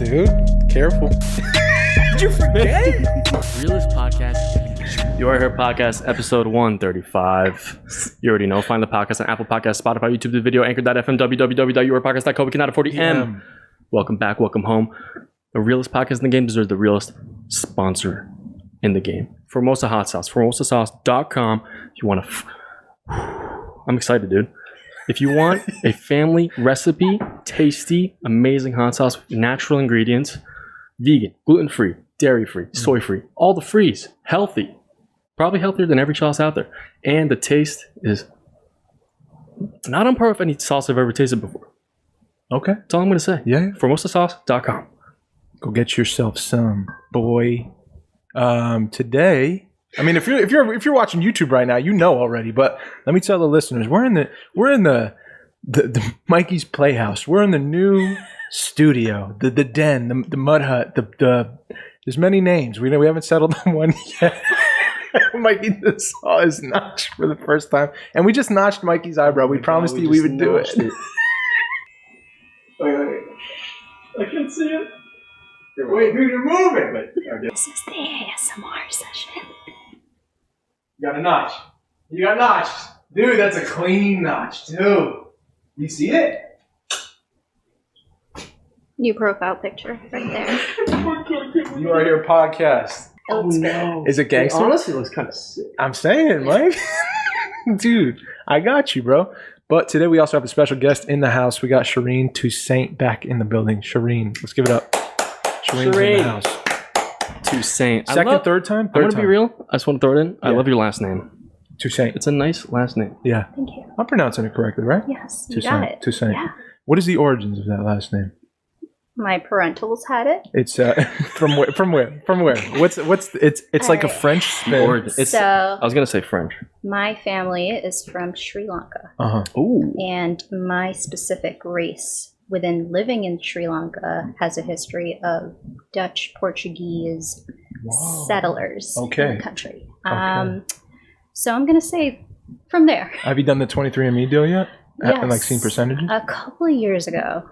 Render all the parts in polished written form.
dude. Careful. Did you forget? Realist Podcast. You Are Here Podcast, episode 135. You already know. Find the podcast on Apple Podcasts, Spotify, YouTube, the video, Anchor.fm, www.yourpodcast.co. We cannot afford the M. Welcome back. Welcome home. The realest podcast in the game deserves the realest sponsor in the game. Formosa Hot Sauce. FormosaSauce.com. If you want to... I'm excited, dude. If you want a family recipe, tasty, amazing hot sauce with natural ingredients, vegan, gluten-free, dairy-free, soy-free, all the frees, healthy, probably healthier than every sauce out there. And the taste is not on par with any sauce I've ever tasted before. Okay. That's all I'm going to say. Yeah. FormosaSauce.com. Go get yourself some, boy. Today, I mean, if you're watching YouTube right now, you know already. But let me tell the listeners, we're in the Mikey's Playhouse. We're in the new studio, the den, the mud hut. There's many names. We haven't settled on one yet. Mikey just saw his notch for the first time, and we just notched Mikey's eyebrow. We promised you we would do it. Wait, I can see it. Wait, dude, you're moving. This is the ASMR session. You got a notch. You got notched. Dude, that's a clean notch, too. You see it? New profile picture right there. You Are Here Podcast. It looks good. Is it gangster? It honestly looks kind of sick. I'm saying, Mike. Dude, I got you, bro. But today we also have a special guest in the house. We got Sherine Toussaint back in the building. Sherine, let's give it up. Shirine's in the house. Toussaint. Third time? I want to be real. I just want to throw it in. I Yeah. love your last name. Toussaint. It's a nice last name. Yeah. Thank you. I'm pronouncing it correctly, right? Yes, you Toussaint. got it. Toussaint. Yeah. What is the origins of that last name? My parentals had it. It's from where? From where? What's it's like a Alright. French spin. So I was gonna say French. my family is from Sri Lanka, Uh-huh. Ooh. and my specific race within living in Sri Lanka has a history of Dutch, Portuguese Whoa. settlers Okay. in the country. Okay. So I'm gonna say from there. Have you done the 23andMe deal yet? And like seen percentages? A couple of years ago,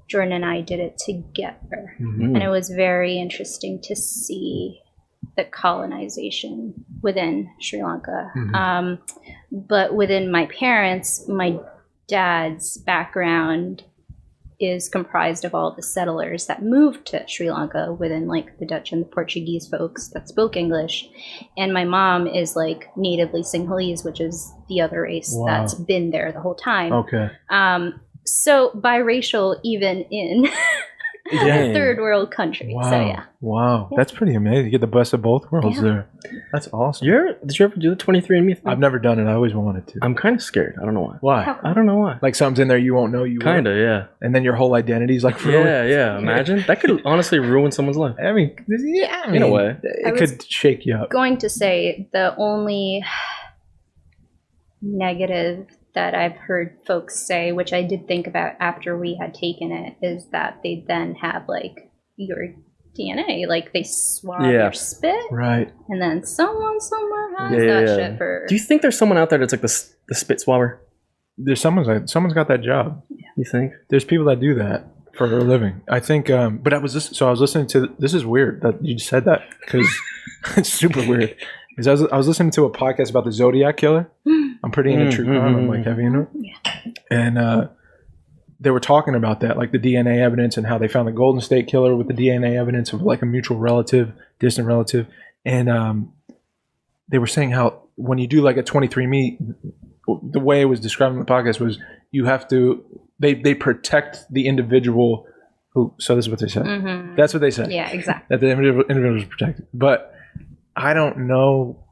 Jordan and I did it together. Mhm. And it was very interesting to see the colonization within Sri Lanka. Mhm. But within my parents, my dad's background is comprised of all the settlers that moved to Sri Lanka within like the Dutch and the Portuguese folks that spoke English. And my mom is like natively Sinhalese, which is the other race Wow. that's been there the whole time. Okay. So biracial even in Dang. third world country. Wow. So yeah. Wow. Yeah. That's pretty amazing. You get the best of both worlds Yeah. there. That's awesome. Did you ever do the 23andMe thing? I've never done it. I always wanted to. I'm kind of scared. I don't know why. Why? How- I don't know why. Like something's in there you won't know you Kind of, yeah. and then your whole identity is like ruined. Yeah. Imagine. That could honestly ruin someone's life. I mean, yeah, I mean, In a way. it I was could shake you up. Going to say the only negative that I've heard folks say, which I did think about after we had taken it, is that they then have like your DNA, like they swab Yeah. your spit, Right. and then someone somewhere has Yeah, that yeah. shit for. Do you think there's someone out there that's like the spit swabber? There's someone's got that job. You think? There's people that do that for a living. I think, but I was listening to, this is weird that you just said that because it's super weird. Because I was listening to a podcast about the Zodiac Killer. I'm pretty into true crime. I'm like heavy into it. Yeah. And they were talking about that, like the DNA evidence and how they found the Golden State Killer with the DNA evidence of like a mutual relative, distant relative. And they were saying how when you do like a 23andMe, the way it was described in the podcast was you have to, they protect the individual who, so this is what they said. Mhm. That's what they said. Yeah, exactly. That the individual is protected. But I don't know.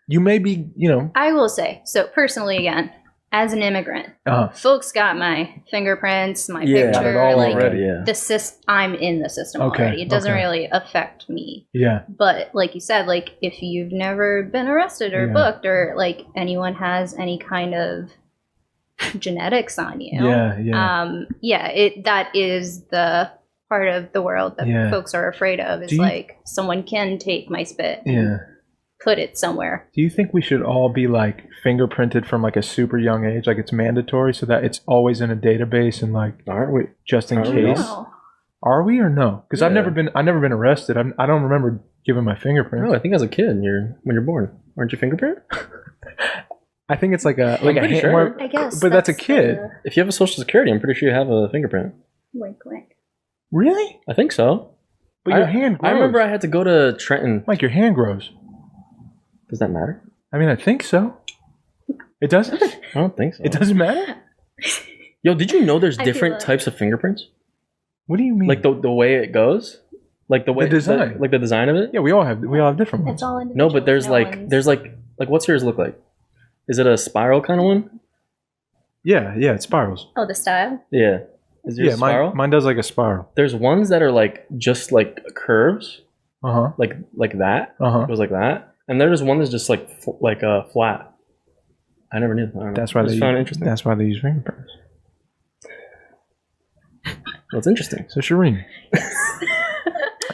You may be, I will say, so personally, again, as an immigrant, folks got my fingerprints, my Yeah. Got it picture, all like already. Yeah. I'm in the system Okay, already. It doesn't okay. really affect me. yeah. But like you said, like if you've never been arrested or Yeah. booked or like anyone has any kind of genetics on you, that is the part of the world that Yeah. folks are afraid of. Is Do you- like someone can take my spit and Yeah. put it somewhere. Do you think we should all be like fingerprinted from like a super young age? Like it's mandatory so that it's always in a database and like Aren't we? just in Aren't we case? all? Are we or no? Because I've never been arrested. I don't remember giving my fingerprints. No, I think as a kid, when you're born, aren't you fingerprint? I think it's like a pretty sure. I guess. but that's a kid. If you have a social security, I'm pretty sure you have a fingerprint. Wink, wink. Really? I think so. But your hand grows. I remember I had to go to Trenton. Like your hand grows. Does that matter? I mean, I think so. It doesn't? I don't think so. It doesn't matter? Yo, did you know there's I feel different like- types of fingerprints? What do you mean? Like the way it goes? Like the way The design. like the design of it? Yeah, we all have different ones. It's all individual. No, but there's like what's yours look like? Is it a spiral kind of one? Yeah, it spirals. Oh, the style? Yeah. Is yours Yeah, a spiral? mine does like a spiral. There's ones that are like just like curves, Uh-huh. like that. Uh-huh. It goes like that. And there's one that's just like flat. I never knew. I don't know. That's why I just found it interesting. That's why they use fingerprints. Well, it's interesting. So Sherine.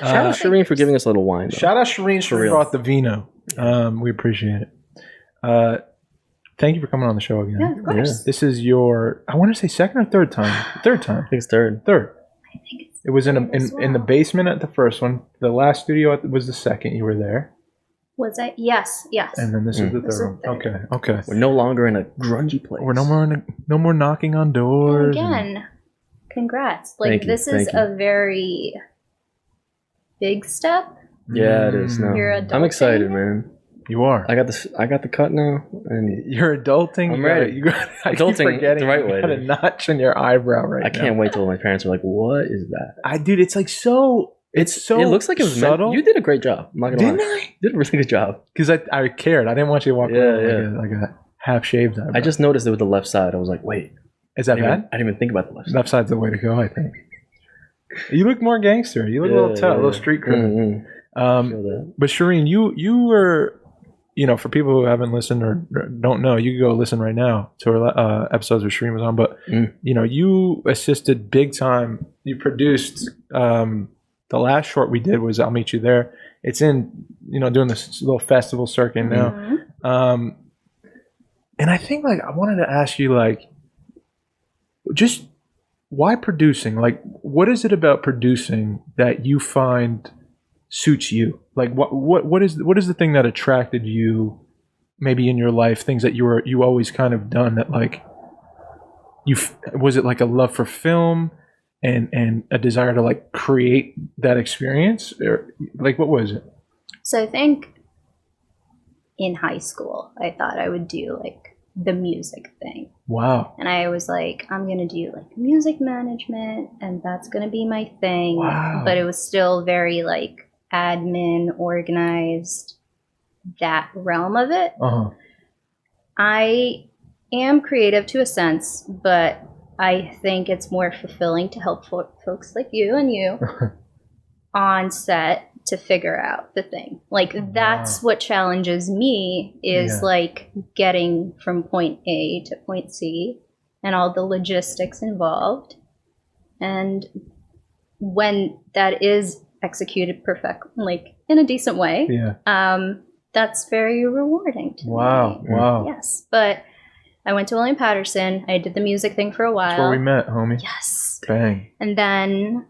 Shout out Sherine for giving us a little wine. Though. Shout out Sherine for real. brought the vino. We appreciate it. Thank you for coming on the show again. Yeah, of course. This is your, I want to say second or third time. Third time. I think it's third. Third. I think it's It was in as in the well. basement at the first one. The last studio was the second. You were there, Was I? Yes. and then this is the This is third one. third. Okay. We're no longer in a grungy place. We're no more knocking on And doors. again, congrats. Like, Thank you, this is thank you. a very big step. Yeah, it is. No. You're I'm excited, adulting. man. You are. I got the cut now, and You're adulting. I'm ready. I keep Adulting forgetting the right you way, got a dude. notch in your eyebrow right now. I can't wait till my parents are like, "What is that?" Dude, it's like so. It's so. It looks like it was subtle. meant. You did a great job. I'm not gonna Didn't lie. I? You did a really good job. Because I cared. I didn't want you to walk Yeah, around like a half shaved eyebrow. I just noticed it with the left side. I was like, "Wait, Is that bad? I didn't even think about the left side." Left side's the way to go, I think. You look more gangster. You look a little tough, a little street cred. I feel that. But Sherine, you were, for people who haven't listened or don't know, you can go listen right now to our episodes where Sherine was on. But you assisted big time. You produced the last short we did was "I'll Meet You There." It's in doing this little festival circuit now. Mhm. And I think I wanted to ask you just why producing? What is it about producing that you find suits you? What is the thing that attracted you maybe in your life, things that you always kind of done that was it like a love for film and a desire to create that experience, or what was it? So I think in high school, I thought I would do the music thing. Wow. And I was like, I'm going to do music management and that's going to be my thing. Wow. But it was still very admin, organized, that realm of it. Uh-huh. I am creative to a sense, but I think it's more fulfilling to help folks like you and you on set to figure out the thing. That's what challenges me is getting from point A to point C and all the logistics involved. And when that is executed in a decent way, that's very rewarding to me. Wow. Yes. But I went to William Patterson. I did the music thing for a while. That's where we met, homie. Yes. Bang. And then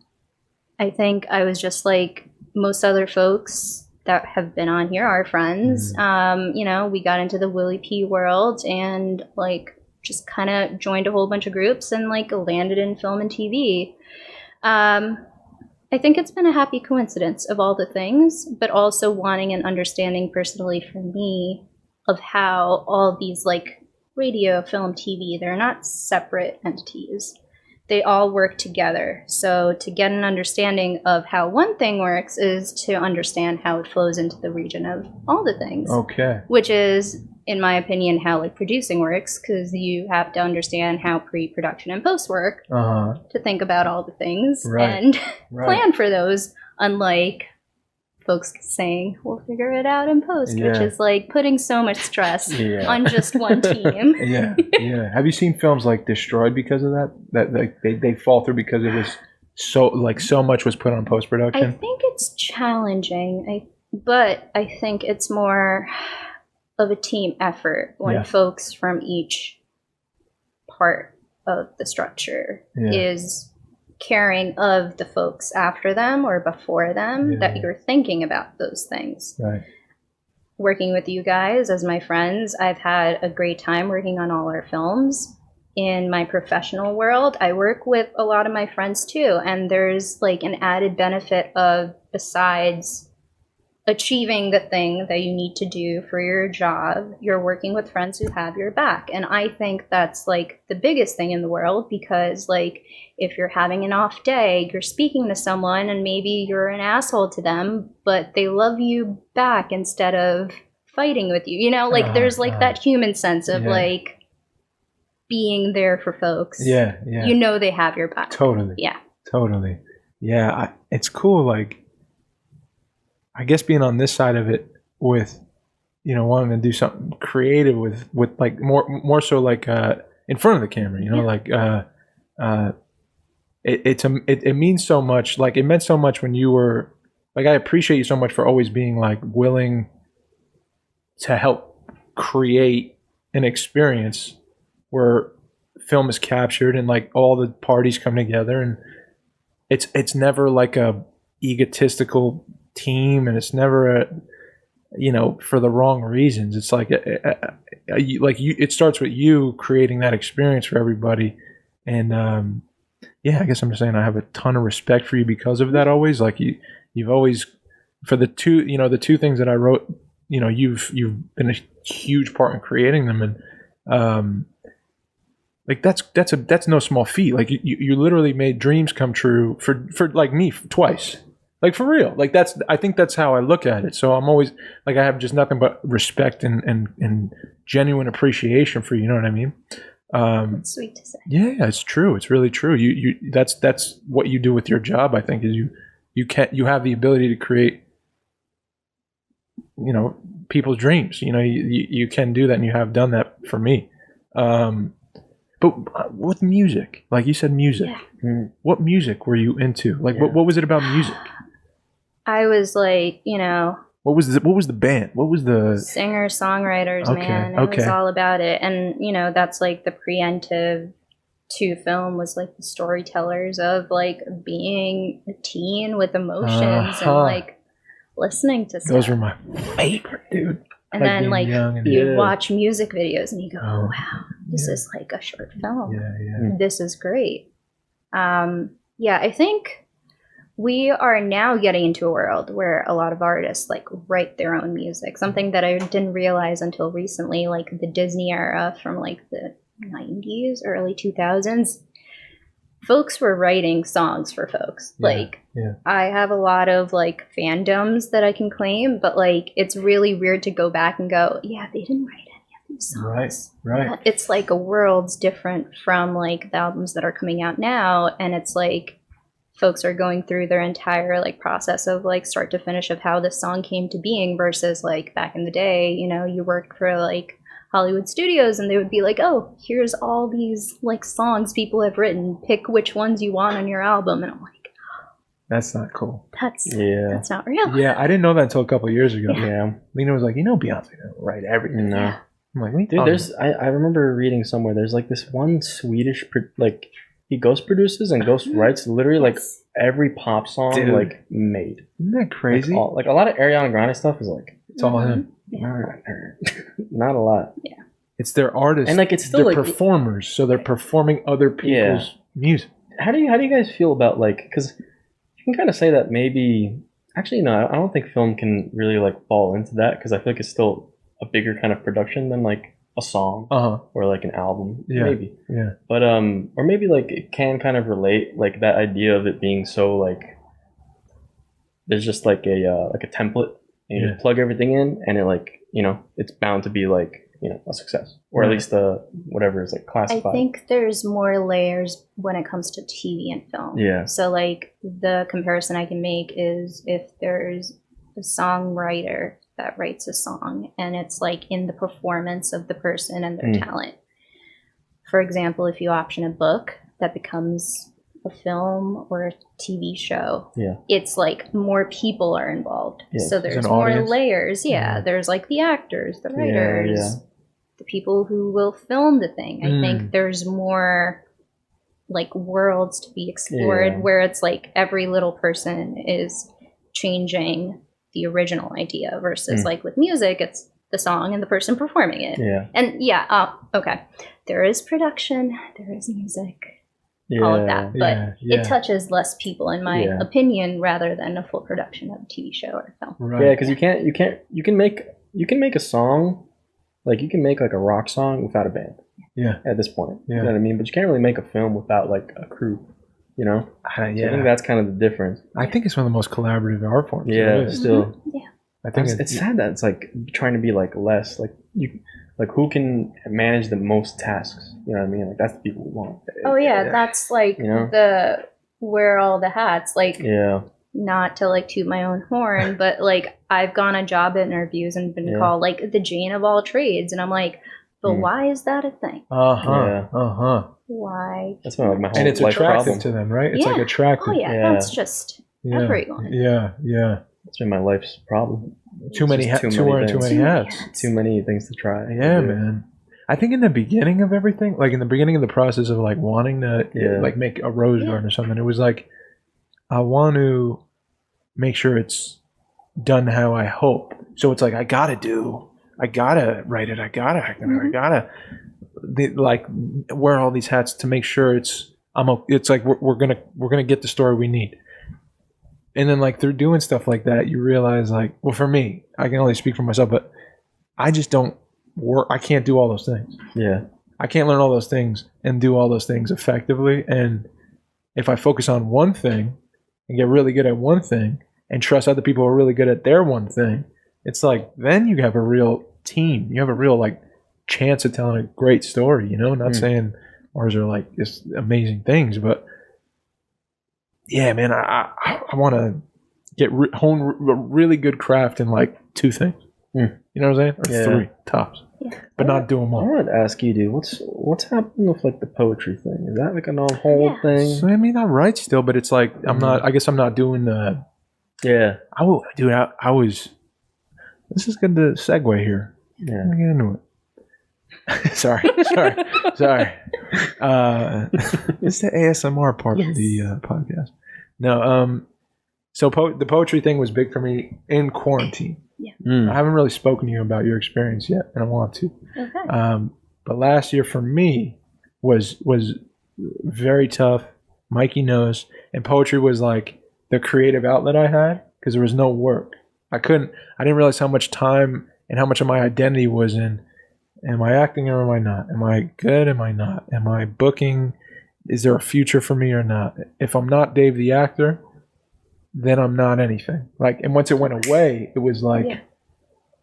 I think I was just like most other folks that have been on here, our friends. We got into the Willie P world and just kind of joined a whole bunch of groups and landed in film and TV. I think it's been a happy coincidence of all the things, but also wanting and understanding personally for me of how all these radio, film, TV, they're not separate entities. They all work together. So to get an understanding of how one thing works is to understand how it flows into the region of all the things. Okay. Which is, in my opinion, how producing works, because you have to understand how pre-production and post work to think about all the things and plan for those, unlike folks saying, we'll figure it out in post, which is putting so much stress on just one team. Yeah. Have you seen films Destroyed because of that? That they fall through because it was so much was put on post-production? I think it's challenging, but I think it's more of a team effort when folks from each part of the structure is caring of the folks after them or before them that you're thinking about those things. Right. Working with you guys as my friends, I've had a great time working on all our films. In my professional world, I work with a lot of my friends too, and there's like an added benefit of, besides achieving the thing that you need to do for your job, you're working with friends who have your back. And I think that's like the biggest thing in the world, because like if you're having an off day, you're speaking to someone and maybe you're an asshole to them, but they love you back instead of fighting with you. You know, like there's like that human sense of like being there for folks. Yeah, yeah. You know they have your back. Totally. Yeah. Totally. Yeah, it's cool, like, I guess being on this side of it with, you know, wanting to do something creative with like more so like in front of the camera, you know, like it means so much. Like it meant so much when you were like, I appreciate you so much for always being like willing to help create an experience where film is captured and like all the parties come together, and it's never like a egotistical team, and it's never a, you know, for the wrong reasons. It's like it starts with you creating that experience for everybody. And yeah, I guess I'm just saying I have a ton of respect for you because of that. Always, like you've always, for the two things that I wrote, you know, you've been a huge part in creating them. And like that's no small feat. Like you literally made dreams come true for like me twice. Like for real. Like I think that's how I look at it. So I'm always like, I have just nothing but respect and genuine appreciation for you. You know what I mean? That's sweet to say. Yeah, it's true. It's really true. You that's what you do with your job. I think is you have the ability to create, you know, people's dreams. You know, you can do that, and you have done that for me. But with music, like you said, music. Yeah. What music were you into? Like, what was it about music? I was like, you know, what was the band? What was the singer songwriters? Man, it was all about it. And you know, that's like the preemptive to film was like the storytellers of like being a teen with emotions and like listening to stuff. Those were my favorite, dude. And then like you watch music videos and you go, oh wow, this is like a short film. Yeah. This is great. Yeah, I think we are now getting into a world where a lot of artists like write their own music, something that I didn't realize until recently, like the Disney era from like the 90s, early 2000s. Folks were writing songs for folks. I have a lot of like fandoms that I can claim, but like it's really weird to go back and go, yeah, they didn't write any of these songs. Right. It's like a world's different from like the albums that are coming out now, and it's like folks are going through their entire like process of like start to finish of how this song came to being versus like back in the day, you know, you worked for like Hollywood studios and they would be like, oh, here's all these like songs people have written, pick which ones you want on your album. And I'm like, that's not cool. That's not real. Yeah, I didn't know that until a couple of years ago. Yeah. Lena was like, you know, Beyonce didn't write everything. No. Yeah. I'm like, dude, I remember reading somewhere, there's like this one Swedish like he ghost produces and ghost writes literally like every pop song like made. Isn't that crazy? Like a lot of Ariana Grande stuff is like it's all him. Not a lot. Yeah. It's their artists, and like it's still they're like performers, so they're performing other people's music. How do you guys feel about like, because you can kind of say that maybe actually no, I don't think film can really like fall into that, because I feel like it's still a bigger kind of production than like a song or like an album, maybe. Yeah. But or maybe like it can kind of relate, like that idea of it being so like there's just like a template and you just plug everything in and it like, you know, it's bound to be like, you know, a success, or at least whatever is like classified. I think there's more layers when it comes to TV and film. Yeah. So like the comparison I can make is if there's a songwriter that writes a song and it's like in the performance of the person and their talent. For example, if you option a book that becomes a film or a TV show, it's like more people are involved. So there's more audience. Layers. There's like the actors, the writers, the people who will film the thing. I think there's more like worlds to be explored, where it's like every little person is changing the original idea versus like with music, it's the song and the person performing it. Yeah. And okay. There is production, there is music, all of that, but it touches less people, in my opinion, rather than a full production of a TV show or a film. Right. Yeah, because you can make a song, like you can make like a rock song without a band. Yeah. At this point, yeah. You know what I mean. But you can't really make a film without like a crew. You know. So I think that's kind of the difference. I think it's one of the most collaborative art forms. Yeah. Still. Yeah. I think it's sad that it's like trying to be like less like you. Like, who can manage the most tasks? You know what I mean? Like, that's the people we want. Oh, yeah. That's, like, the wear all the hats. Like, not to, like, toot my own horn, but, like, I've gone on job interviews and been called, like, the Jane of all trades. And I'm like, but why is that a thing? Why? That's my whole and it's life attractive problem. to them, right? It's, like, attractive. Oh, yeah. That's just everyone. Yeah. That's been my life's problem. Too many hats. Too many things to try. Yeah, man. I think in the beginning of everything, like in the beginning of the process of like wanting to like make a rose garden or something, it was like, I want to make sure it's done how I hope. So it's like, I gotta write it. I gotta like wear all these hats to make sure it's like we're gonna get the story we need. And then, like, through doing stuff like that, you realize, like, well, for me, I can only speak for myself, but I just don't work. I can't do all those things. Yeah. I can't learn all those things and do all those things effectively. And if I focus on one thing and get really good at one thing and trust other people who are really good at their one thing, it's like, then you have a real team. You have a real, like, chance of telling a great story, you know? Not saying ours are, like, just amazing things, but yeah, man, I want to hone a really good craft in like two things. You know what I'm saying? Or three tops, but not do them all. I wanted to ask you, dude, what's happening with like the poetry thing? Is that like an on hold thing? So, I mean, I write still, but it's like I'm not. I guess I'm not doing the. Yeah. I was. This is good to segue here. Yeah. Let me get into it. sorry. It's the ASMR part of the podcast. No, so the poetry thing was big for me in quarantine. Yeah. I haven't really spoken to you about your experience yet, and I want to. Okay. But last year for me was very tough. Mikey knows, and poetry was like the creative outlet I had because there was no work. I didn't realize how much time and how much of my identity was in. Am I acting or am I not? Am I good? Am I not? Am I booking? Is there a future for me or not? If I'm not Dave the actor, then I'm not anything. Like, and once it went away, it was like,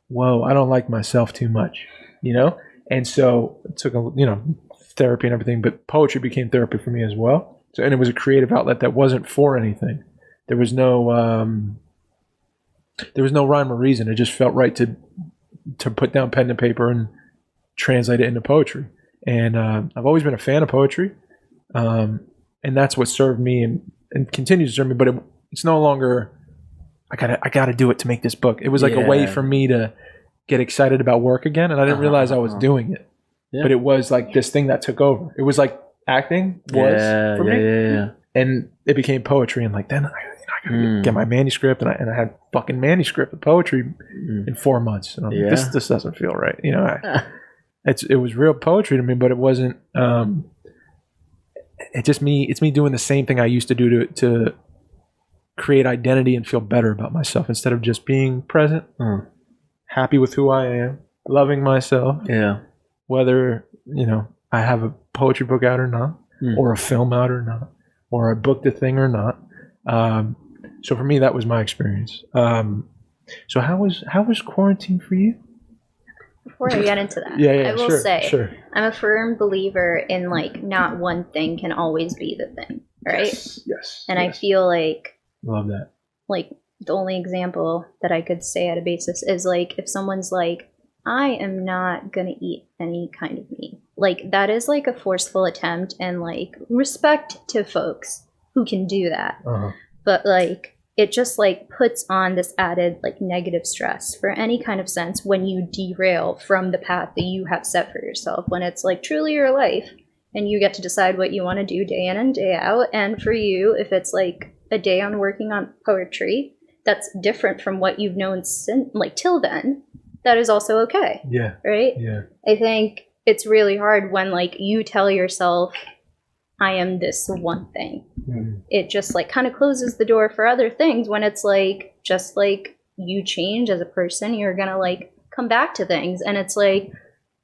whoa, I don't like myself too much, you know? And so it took therapy and everything, but poetry became therapy for me as well. So, and it was a creative outlet that wasn't for anything. There was no rhyme or reason. It just felt right to put down pen and paper and translate it into poetry. And I've always been a fan of poetry. And that's what served me and continues to serve me, but it's no longer I gotta do it to make this book. It was like a way for me to get excited about work again, and I didn't realize I was doing it. But it was like this thing that took over. It was like acting was for me. And it became poetry, and like then I gotta get my manuscript, and I had fucking manuscript of poetry in 4 months. And I'm like, this doesn't feel right. You know, it was real poetry to me, but it wasn't it's me doing the same thing I used to do to create identity and feel better about myself instead of just being present, happy with who I am, loving myself. Yeah. Whether, I have a poetry book out or not, or a film out or not, or I booked a thing or not. So for me, that was my experience. So how was quarantine for you? Before I get into that, I will say I'm a firm believer in like not one thing can always be the thing, right? Yes. And I feel like love that. Like the only example that I could say at a basis is like if someone's like, I am not gonna eat any kind of meat. Like that is like a forceful attempt, and like respect to folks who can do that. But like it just like puts on this added like negative stress for any kind of sense when you derail from the path that you have set for yourself. When it's like truly your life, and you get to decide what you want to do day in and day out. And for you, if it's like a day on working on poetry that's different from what you've known since, like till then, that is also okay. Yeah. Right? Yeah. I think it's really hard when like you tell yourself, I am this one thing. It just like kind of closes the door for other things when it's like, just like you change as a person, you're gonna like come back to things. And it's like,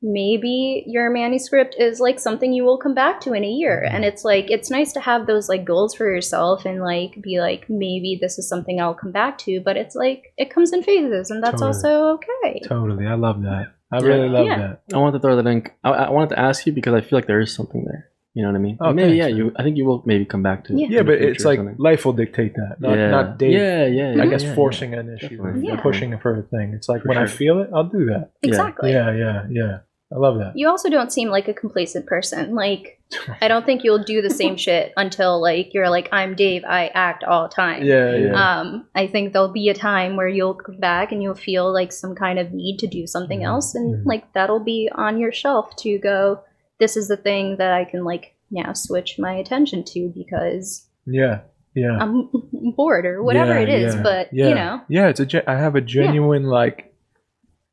maybe your manuscript is like something you will come back to in a year. And it's like, it's nice to have those like goals for yourself and like be like, maybe this is something I'll come back to, but it's like, it comes in phases, and that's also okay. Totally. I love that. I really love that. I wanted to throw that in. I wanted to ask you because I feel like there is something there. You know what I mean? Oh, maybe, thanks. I think you will maybe come back to it. Yeah, but it's like life will dictate that. Not Dave. I guess forcing an issue or pushing it for a thing. It's like when I feel it, I'll do that. Exactly. Yeah. I love that. You also don't seem like a complacent person. Like, I don't think you'll do the same shit until like you're like, I'm Dave, I act all the time. Yeah. I think there'll be a time where you'll come back and you'll feel like some kind of need to do something else, and like that'll be on your shelf to go, this is the thing that I can like now switch my attention to because I'm bored or whatever it is. But you know, I have a genuine like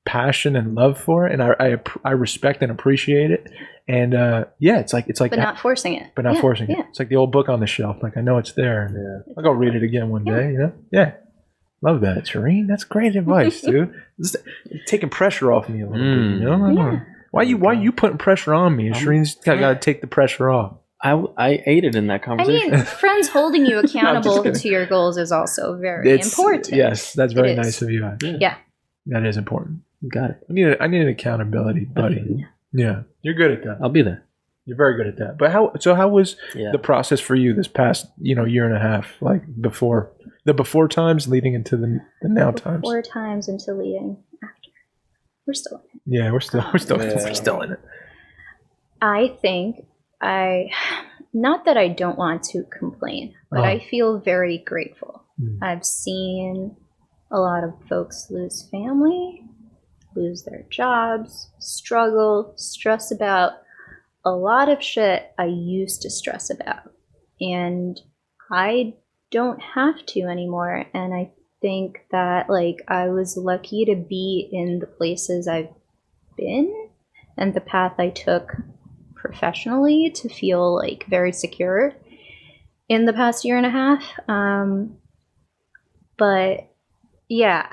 passion and love for it, and I respect and appreciate it. And it's like but not forcing it. But not forcing it. It's like the old book on the shelf. Like I know it's there. And, I'll go read it again one day. You know? Yeah. Love that, Sherine. That's great advice, dude. It's taking pressure off me a little bit. You know? Why you putting pressure on me? Shirine's got to take the pressure off. I aided in that conversation. I mean, friends holding you accountable to your goals is also very important. Yes, that's very nice of you. Yeah. That is important. You got it. I need an accountability buddy. Yeah. You're good at that. I'll be there. You're very good at that. But how was the process for you this past, year and a half, like before times leading into the now times? Before times into leading after. We're still in it. Yeah, we're still in it. I think not that I don't want to complain, but I feel very grateful. I've seen a lot of folks lose family, lose their jobs, struggle, stress about a lot of shit I used to stress about. And I don't have to anymore. And I think that like I was lucky to be in the places I've been and the path I took professionally to feel like very secure in the past year and a half. But yeah,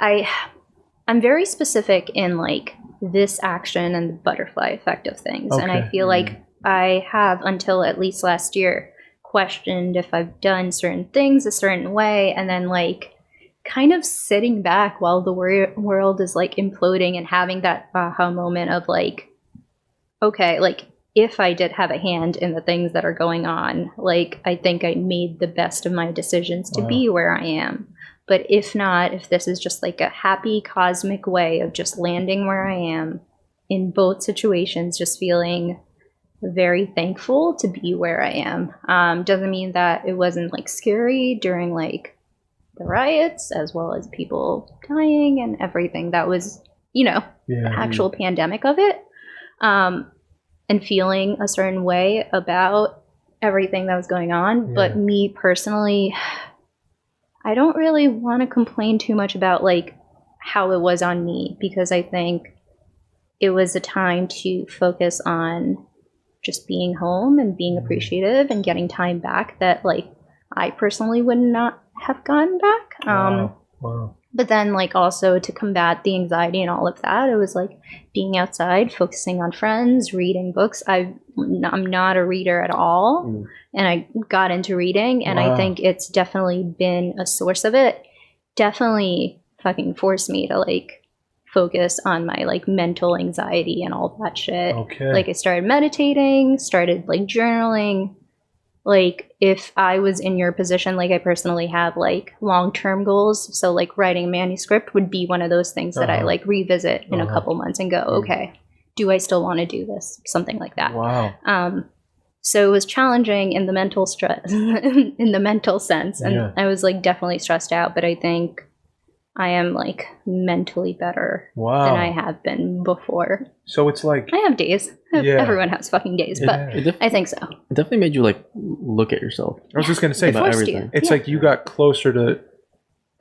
I'm very specific in like this action and the butterfly effect of things. Okay. And I feel like I have until at least last year questioned if I've done certain things a certain way, and then like kind of sitting back while the world is like imploding and having that aha moment of like, okay, like if I did have a hand in the things that are going on, like I think I made the best of my decisions to be where I am. But if not, if this is just like a happy cosmic way of just landing where I am in both situations, just feeling very thankful to be where I am. Doesn't mean that it wasn't like scary during like the riots, as well as people dying and everything that was, the actual pandemic of it. And feeling a certain way about everything that was going on. Yeah. But me personally, I don't really want to complain too much about like how it was on me, because I think it was a time to focus on just being home and being appreciative and getting time back that like I personally would not have gotten back. Wow. But then like also to combat the anxiety and all of that, it was like being outside, focusing on friends, reading books. I'm not a reader at all. And I got into reading, and I think it's definitely been a source of it. Definitely fucking forced me to like focus on my like mental anxiety and all that shit. Okay. Like I started meditating, started like journaling. Like if I was in your position, like I personally have like long-term goals. So like writing a manuscript would be one of those things that I like revisit in a couple months and go, okay, do I still want to do this? Something like that. Wow. So it was challenging in the mental stress, in the mental sense. And I was like definitely stressed out. But I think I am like mentally better Wow. than I have been before. So it's like, I have days. Yeah. Everyone has fucking days, but I think so. It definitely made you like look at yourself. I was just gonna say, About Forced everything. you. it's Yeah. like you got closer to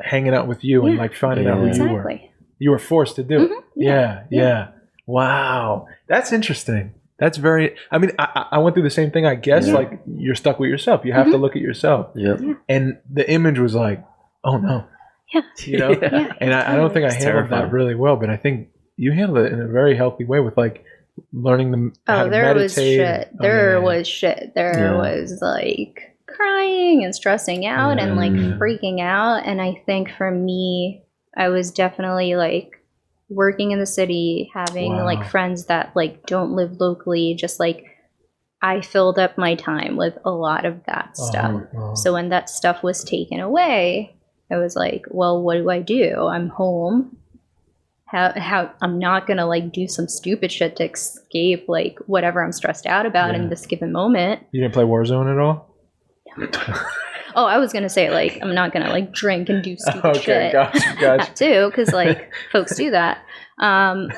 hanging out with you and like finding out who you were. Exactly. You were forced to do it. Mhm. Yeah. Wow. That's interesting. That's very, I mean, I went through the same thing, I guess. Yeah. Like, you're stuck with yourself. You have to look at yourself. Yep. And the image was like, oh no. Yeah. You know? Yeah. And I don't think I It's handled terrifying. that really well, but I think you handled it in a very healthy way with like learning them how Oh, to there was meditate. shit. Oh, There yeah. was shit. There Yeah. was like crying and stressing out and like Yeah. freaking out. And I think for me, I was definitely like working in the city, having Wow. like friends that like don't live locally, just like I filled up my time with a lot of that stuff. So when that stuff was taken away, I was like, well, what do? I'm home. How I'm not gonna like do some stupid shit to escape like whatever I'm stressed out about in this given moment. You didn't play Warzone at all? Oh, I was gonna say like I'm not gonna like drink and do stupid shit. Gotcha. That too, because like folks do that. No,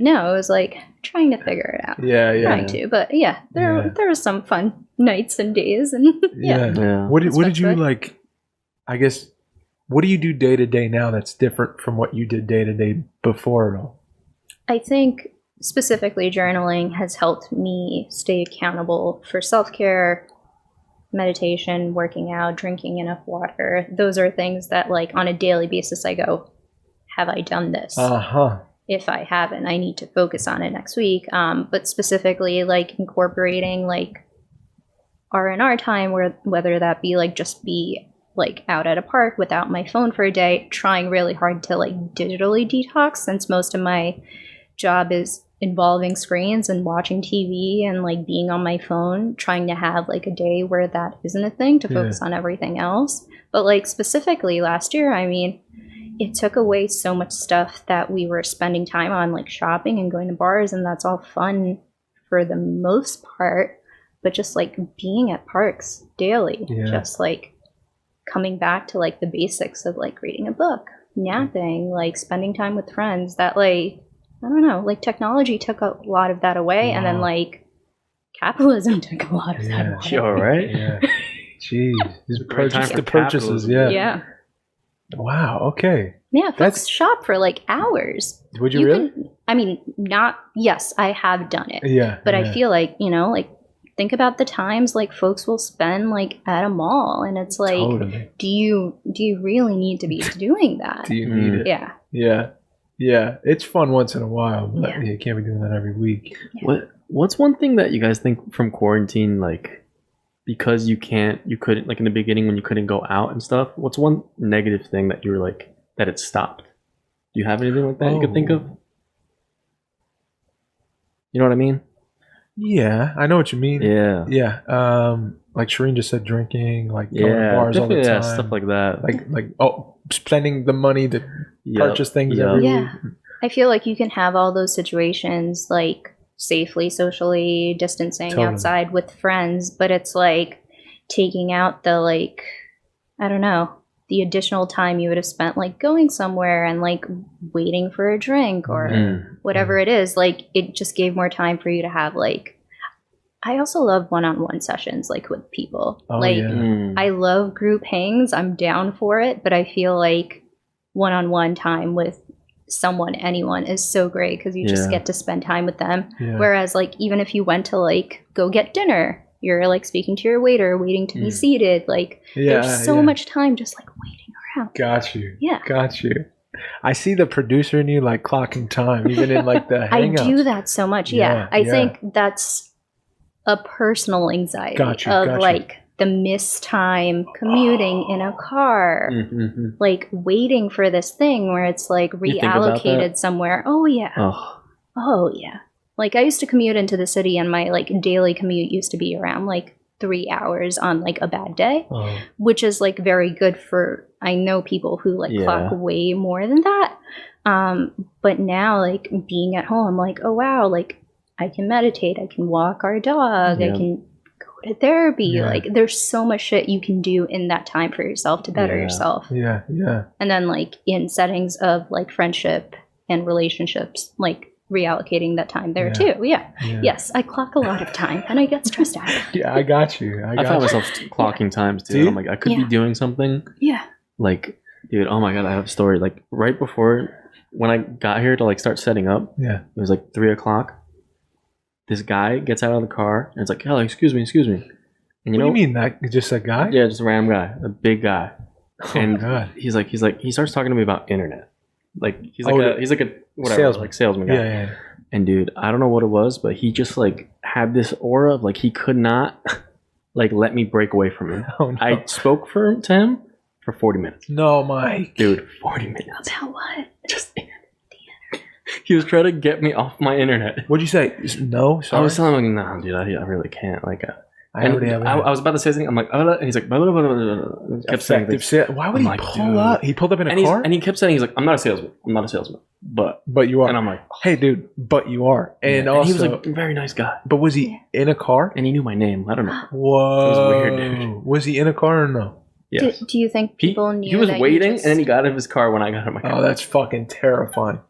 it was like trying to figure it out. Yeah. Trying to, but yeah, there was some fun nights and days, and Yeah. What did you good. like? I guess. What do you do day to day now that's different from what you did day to day before it all? I think specifically journaling has helped me stay accountable for self-care, meditation, working out, drinking enough water. Those are things that like on a daily basis I go, have I done this? If I haven't, I need to focus on it next week. But specifically like incorporating like R&R time, whether that be like just be like out at a park without my phone for a day, trying really hard to like digitally detox since most of my job is involving screens and watching TV and like being on my phone, trying to have like a day where that isn't a thing to focus on everything else. But like specifically last year, I mean, it took away so much stuff that we were spending time on, like shopping and going to bars, and that's all fun for the most part. But just like being at parks daily, just like coming back to like the basics of like reading a book, napping, like spending time with friends, that like, I don't know, like technology took a lot of that away. And then like capitalism took a lot of that away. Sure, right? Yeah. Jeez. Great time Just for the purchases, capitalism. Yeah. Wow, okay. Yeah, folks shop for like hours. Would you really? I mean, yes, I have done it. Yeah. But I feel like, you know, like think about the times like folks will spend like at a mall, and it's like, Totally. do you really need to be doing that? Do you need it? Yeah. Yeah. It's fun once in a while, but Yeah. you can't be doing that every week. What's one thing that you guys think from quarantine, like, because you couldn't, like in the beginning when you couldn't go out and stuff, what's one negative thing that you were like, that it stopped? Do you have anything like that you could think of? You know what I mean? Yeah, I know what you mean. Yeah. Yeah. Like Sherine just said, drinking, like going to bars all the definitely, time. stuff like that. Like spending the money to purchase things every Yeah. week. I feel like you can have all those situations like safely, socially distancing outside with friends, but it's like taking out the like, I don't know, the additional time you would have spent like going somewhere and like waiting for a drink or whatever it is. Like it just gave more time for you to have like, I also love one-on-one sessions like with people. I love group hangs. I'm down for it, but I feel like one-on-one time with someone, anyone, is so great because you just get to spend time with them. Whereas like even if you went to like go get dinner, you're like speaking to your waiter, waiting to be seated. Like there's so much time just like waiting around. Got you. Yeah. Got you. I see the producer in you like clocking time, even in like the hangouts. I do that so much. I think that's a personal anxiety of like the missed time commuting in a car, like waiting for this thing where it's like reallocated somewhere. Oh yeah. Like I used to commute into the city, and my like daily commute used to be around like 3 hours on like a bad day, which is like very good for, I know people who like clock way more than that. But now like being at home, I'm like, oh wow, like I can meditate, I can walk our dog, I can go to therapy. Yeah. Like there's so much shit you can do in that time for yourself to better yourself. Yeah, yeah. And then like in settings of like friendship and relationships, like reallocating that time there too. Yeah. Yes, I clock a lot of time and I get stressed out. Yeah, I got you. I find myself clocking times too. And I'm like, I could be doing something. Yeah. Like, dude, oh my God, I have a story. Like right before when I got here to like start setting up, it was like 3:00. This guy gets out of the car and it's like, "Hello, excuse me." And What do you mean that just a guy? Yeah, just a random guy, a big guy. Oh and God. he starts talking to me about internet. Like he's like a whatever, salesman guy. Yeah. And dude, I don't know what it was, but he just like had this aura of like he could not like let me break away from him. Oh, no. I spoke to him for 40 minutes. No, Mike. Dude, 40 minutes. About what? Just he was trying to get me off my internet. What'd you say? No, sorry. I was telling him, "No, dude, I really can't." Like, I already have. I was about to say something. I'm like, and he's like, blah, blah, blah, blah, blah, blah. Kept saying things. Why would he pull up? He pulled up in a car? And he kept saying, he's like, I'm not a salesman, but you are. And I'm like, hey, dude, but you are. And also, he was like a very nice guy. But was he in a car? And he knew my name. I don't know. Whoa. It was weird, dude. Was he in a car or no? Yes. Do you think people knew he was that waiting, and then he got out of his car when I got out of my car. Oh, that's fucking terrifying.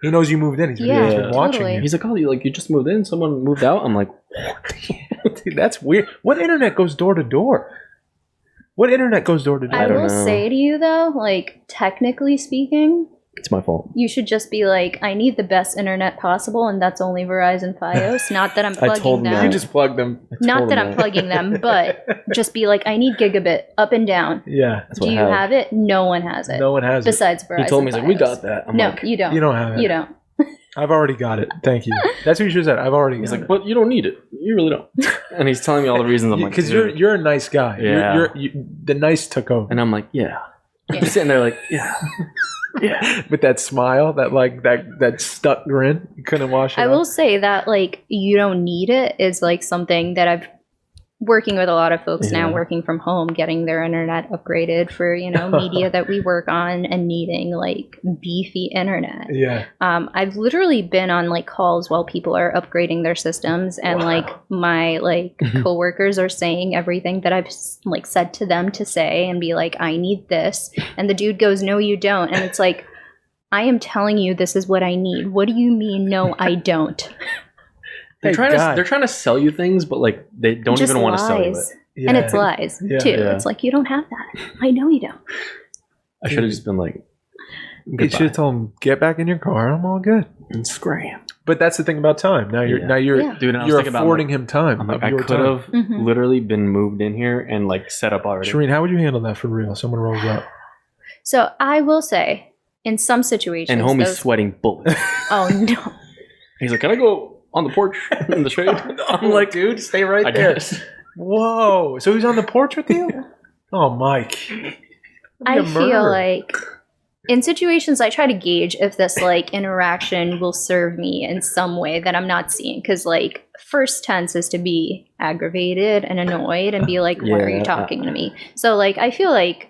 He knows you moved in. He's been watching you. He's like, oh, you just moved in? Someone moved out? I'm like, what? Dude, that's weird. What internet goes door to door? What internet goes door to door? I will say to you though, like technically speaking, it's my fault. You should just be like, I need the best internet possible, and that's only Verizon Fios. Not that I'm plugging them. You just plug them. Not that I'm plugging them, but just be like, I need gigabit up and down. Yeah. Do you have it? No one has it. No one has besides Verizon. He told me, he's like, we got that. I'm no, like, you don't. You don't have it. You don't. I've already got it. Thank you. That's what you should have said. I've already got it. He's like, but you don't need it. You really don't. And he's telling me all the reasons. I'm like, because you're a nice guy. Yeah. The nice took over. And I'm like, yeah. I'm sitting there like, yeah. Yeah. With that smile, that stuck grin, you couldn't wash it. I will say that like you don't need it is like something that I've working with a lot of folks now, working from home, getting their internet upgraded for media that we work on and needing like beefy internet. Yeah. I've literally been on like calls while people are upgrading their systems, and like my like coworkers are saying everything that I've like said to them to say, and be like, I need this, and the dude goes, no you don't, and it's like, I am telling you this is what I need. What do you mean no I don't? They're trying to sell you things, but like they don't just even want to lies. sell you it. Yeah. And it's lies too. Yeah. It's like, you don't have that. I know you don't. I should have just been like, you should have told him, get back in your car. I'm all good. And scram. But that's the thing about time. Now you're Dude, and I was you're thinking affording about, him time. I'm like, I could have literally been moved in here and like set up already. Sherine, how would you handle that for real? Someone rolls up. So I will say, in some situations, and homie's sweating bullets. Oh no. He's like, can I go on the porch in the shade? I'm like, dude, stay right there. Guess. Whoa. So he's on the porch with you? Oh, Mike. I feel like in situations I try to gauge if this like interaction will serve me in some way that I'm not seeing. Because like first tense is to be aggravated and annoyed and be like, why are you talking to me? So like I feel like,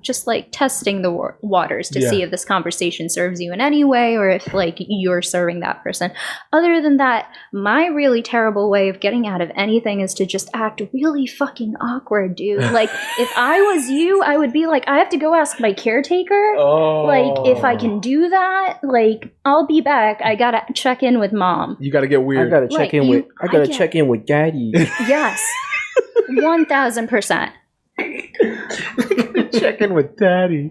just like testing the waters to see if this conversation serves you in any way, or if like you're serving that person. Other than that, my really terrible way of getting out of anything is to just act really fucking awkward, dude. Like if I was you, I would be like, I have to go ask my caretaker. Like if I can do that, like I'll be back. I gotta check in with mom. You gotta get weird. I gotta check in with daddy. Yes. 1000%. Check in with daddy.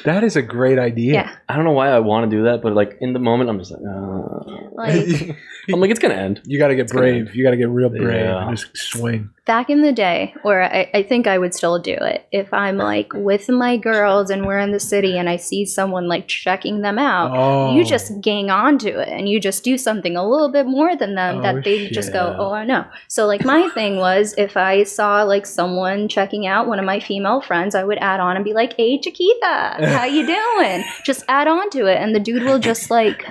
That is a great idea. Yeah. I don't know why I want to do that, but like in the moment, I'm just like, I'm like, it's gonna end. You got to get brave. You got to get real brave and just swing. Back in the day, or I think I would still do it, if I'm like with my girls and we're in the city and I see someone like checking them out, you just gang on to it and you just do something a little bit more than them that they just go, oh, I know. So like my thing was, if I saw like someone checking out one of my female friends, I would add on and be like, hey, Chiquita, how you doing? Just add on to it, and the dude will just like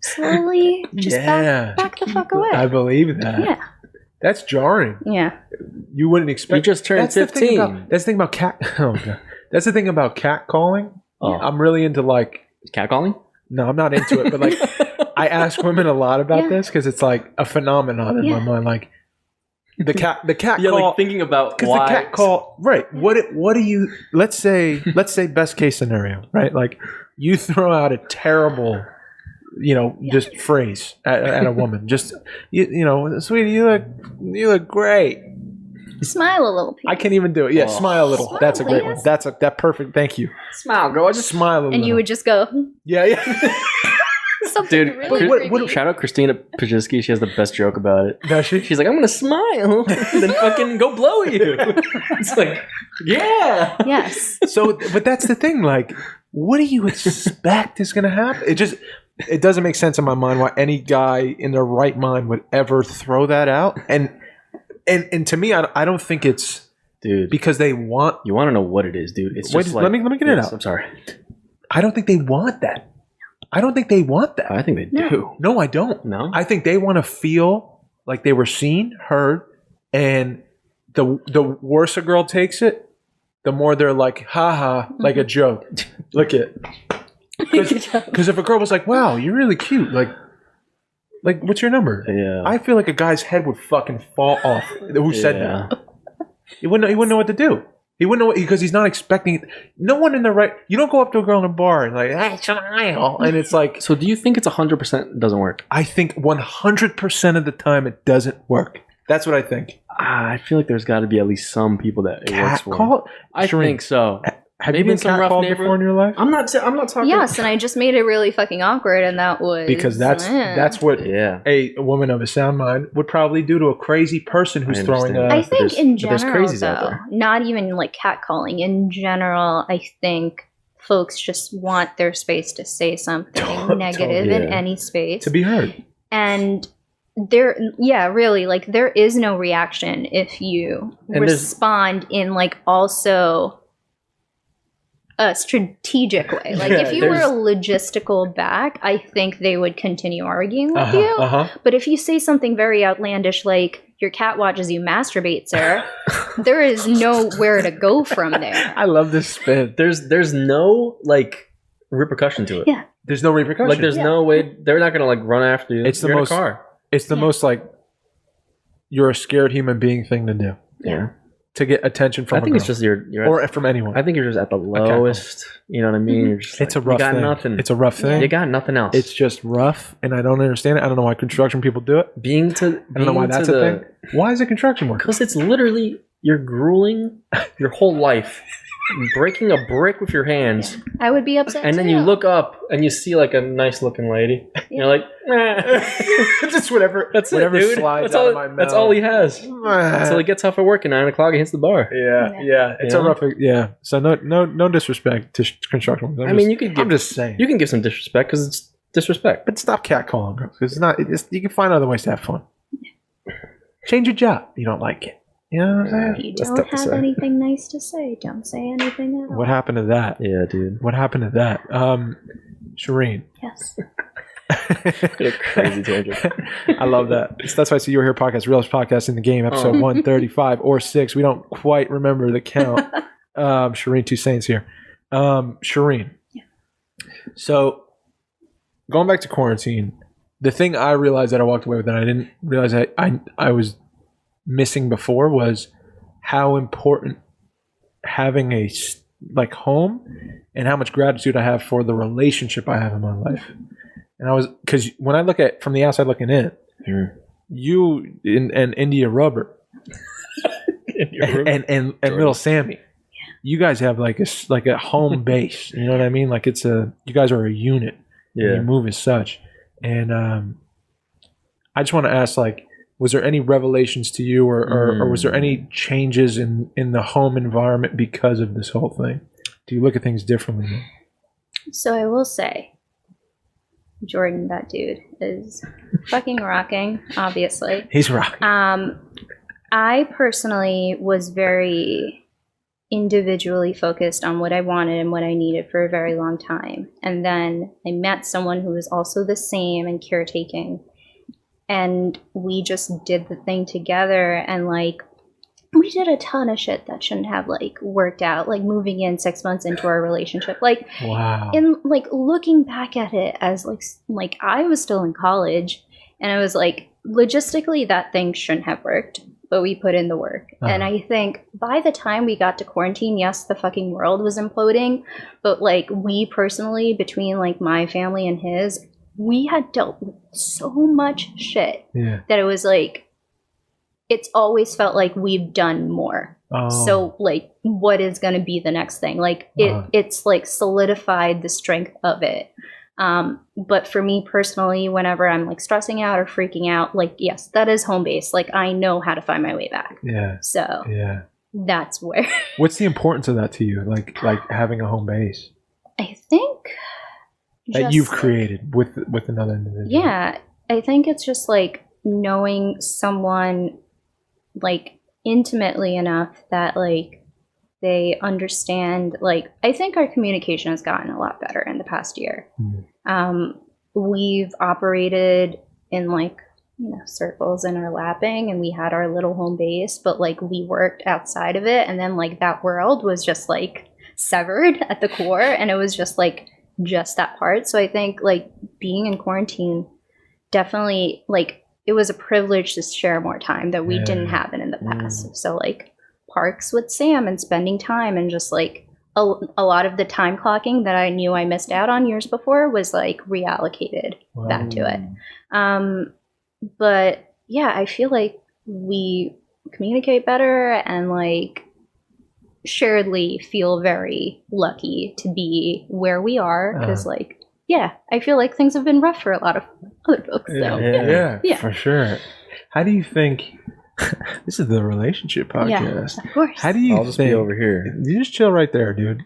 slowly just back the fuck away. I believe that. Yeah. That's jarring. Yeah. You wouldn't expect. You just turned 15. That's the thing about cat. Oh god. That's the thing about cat calling. Oh. I'm really into like catcalling. No, I'm not into it, but like I ask women a lot about this because it's like a phenomenon in my mind. Like, The cat Yeah, call, like thinking about because why. the cat call, right? What do you? Let's say best case scenario, right? Like you throw out a terrible, just phrase at a woman. Just sweetie, you look great. Smile a little, please. I can't even do it. Yeah, smile a little. Smile, That's a great one. please. That perfect. Thank you. Smile, girl. Just smile a little. And you would just go, Yeah. something Dude, really creepy. shout out Christina Pajitsky. She has the best joke about it. Does she? She's like, I'm gonna smile, and then fucking go blow you. It's like, yeah. Yes. So, but that's the thing. Like, what do you expect is going to happen? It doesn't make sense in my mind why any guy in their right mind would ever throw that out. And to me, I don't think it's because they want. You want to know what it is, dude? It's Wait, just like, let me get it out. I'm sorry. I don't think they want that. I don't think they want that. I think they do. No, I don't. No? I think they want to feel like they were seen, heard, and the worse a girl takes it, the more they're like, haha, like a joke. Look at because if a girl was like, wow, you're really cute, like what's your number? Yeah. I feel like a guy's head would fucking fall off. Who said that? He wouldn't know what to do. He wouldn't know because he's not expecting it. No one in the right. You don't go up to a girl in a bar and like, hey, smile, and it's like. So do you think it's 100% doesn't work? I think 100% of the time it doesn't work. That's what I think. I feel like there's got to be at least some people that it works for. Catcall? I Sherine, think so. Have Maybe you been in some rough catcalled neighborhood before in your life? I'm not talking. Yes, and I just made it really fucking awkward, and that was Because that's what a woman of a sound mind would probably do to a crazy person who's I throwing understand. a. I think in but there's general, crazies out though, there. not even like catcalling. In general, I think folks just want their space to say something negative in yeah. any space to be heard. and really, like there is no reaction if you And respond in like also a strategic way. Like if you were a logistical back, I think they would continue arguing with you. But if you say something very outlandish like your cat watches you masturbate, sir, there is nowhere to go from there. I love this spin. There's no like repercussion to it. Yeah. There's no repercussion. Like there's no way they're not gonna like run after you. It's the You're in most- a car. It's the most like you're a scared human being thing to do. Yeah. To get attention from I think a it's girl. just you're or from anyone. I think you're just at the lowest. You know what I mean? You're just It's like, a rough you got thing. nothing. It's a rough thing. You got nothing else. It's just rough, and I don't understand it. I don't know why construction people do it. I I don't know why that's a thing. Why is it construction work? Because it's literally you're grueling your whole life, breaking a brick with your hands, I would be upset and then too. you look up and you see like a nice looking lady. You're like, Just whatever. that's whatever it, dude. slides That's out all. of my mouth. That's all he has until he gets off of work at 9 o'clock and hits the bar. Yeah. It's You a know? rough. Yeah. So no disrespect to construction workers. I mean, you could give I'm just saying. you can give some disrespect because it's disrespect. But stop catcalling girls. It's not. You can find other ways to have fun. Change your job. You don't like it. You know what I'm saying? If you That's don't tough to have say. anything nice to say, don't say anything at all. What happened to that? Yeah, dude. What happened to that? Sherine. Yes. What a crazy tangent. I love that. That's why I see you were here podcast, realest podcast in the game, episode 135 or 6. We don't quite remember the count. Sherine Toussaint's here. Sherine. Yeah. So going back to quarantine, the thing I realized that I walked away with that I didn't realize I was missing before was how important having a like home and how much gratitude I have for the relationship I have in my life. And I was, because when I look at from the outside looking in, you and India Rubber and little Sammy, you guys have like a home base. You know what I mean? Like you guys are a unit. Yeah. You move as such. And I just want to ask, like, was there any revelations to you or was there any changes in the home environment because of this whole thing? Do you look at things differently now? So I will say, Jordan, that dude, is fucking rocking, obviously. He's rocking. I personally was very individually focused on what I wanted and what I needed for a very long time. And then I met someone who was also the same and caretaking. And we just did the thing together, and like we did a ton of shit that shouldn't have like worked out, like moving in 6 months into our relationship. Like Wow. in like looking back at it as like I was still in college, and I was like, logistically that thing shouldn't have worked. but we put in the work. And I think by the time we got to quarantine, yes, the fucking world was imploding, but like we personally, between like my family and his, we had dealt with so much shit that it was like, it's always felt like we've done more. So like, what is going to be the next thing? Like it's like solidified the strength of it. But for me personally, whenever I'm like stressing out or freaking out, like, yes, that is home base. Like I know how to find my way back. Yeah. So that's where. What's the importance of that to you? Like having a home base? I think that you've created with another individual. Yeah. I think it's just like knowing someone like intimately enough that like they understand. Like I think our communication has gotten a lot better in the past year. We've operated in like, you know, circles and our lapping, and we had our little home base, but like we worked outside of it, and then like that world was just like severed at the core, and it was just like just that part. So I think like being in quarantine definitely, like, it was a privilege to share more time that we didn't have it in the past. So like parks with Sam and spending time, and just like a lot of the time clocking that I knew I missed out on years before was like reallocated back to it. But yeah, I feel like we communicate better and like sharedly feel very lucky to be where we are, because like, yeah, I feel like things have been rough for a lot of other folks. So, yeah, for sure. How do you think? This is the relationship podcast. Yeah, of course. How do you I'll just be over here. You just chill right there, dude.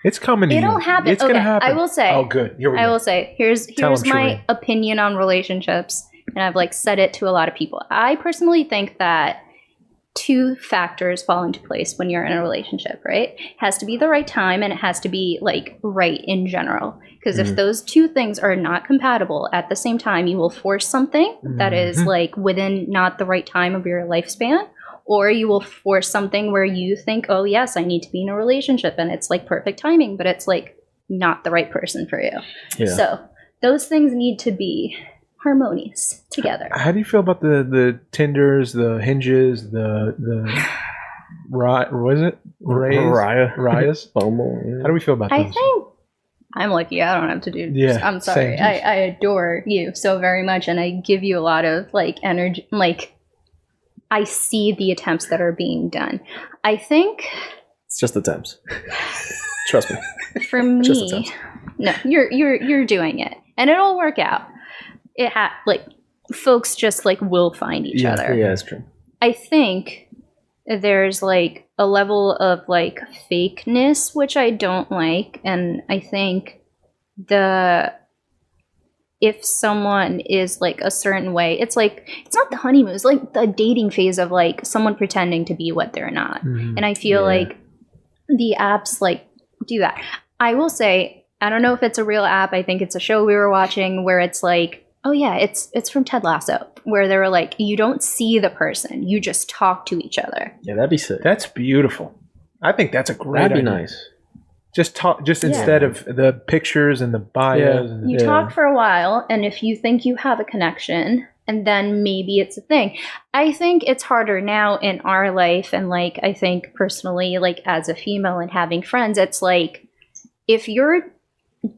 It's coming to you. It'll happen. It's gonna happen. I will say. Oh, good. Here we go. I will say. Here's my Sherine. opinion on relationships, and I've like said it to a lot of people. I personally think that two factors fall into place when you're in a relationship, right? It has to be the right time, and it has to be like right in general. Because if those two things are not compatible at the same time, you will force something that is like within not the right time of your lifespan, or you will force something where you think, oh yes, I need to be in a relationship, and it's like perfect timing, but it's like not the right person for you. Yeah. So those things need to be harmonious together. How do you feel about the Tinders, the Hinges, the what is it? Rayas? How do we feel about those? I think I'm lucky I don't have to do. I'm sorry. I adore you so very much, and I give you a lot of like energy. Like I see the attempts that are being done. I think it's just attempts. Trust me. For me, no, you're doing it, and it'll work out. It like folks just like will find each other. Yeah, it's true. I think there's like a level of like fakeness which I don't like, and I think if someone is like a certain way, it's like it's not the honeymoon, it's like the dating phase of like someone pretending to be what they're not. And I feel like the apps like do that. I will say, I don't know if it's a real app. I think it's a show we were watching where it's like, oh yeah, it's from Ted Lasso, where they were like, you don't see the person, you just talk to each other. Yeah, that'd be sick. That's beautiful. I think that's a great idea. That'd be nice. Just talk, instead of the pictures and the bios. Yeah. You talk for a while, and if you think you have a connection, and then maybe it's a thing. I think it's harder now in our life, and like I think personally, like as a female and having friends, it's like if you're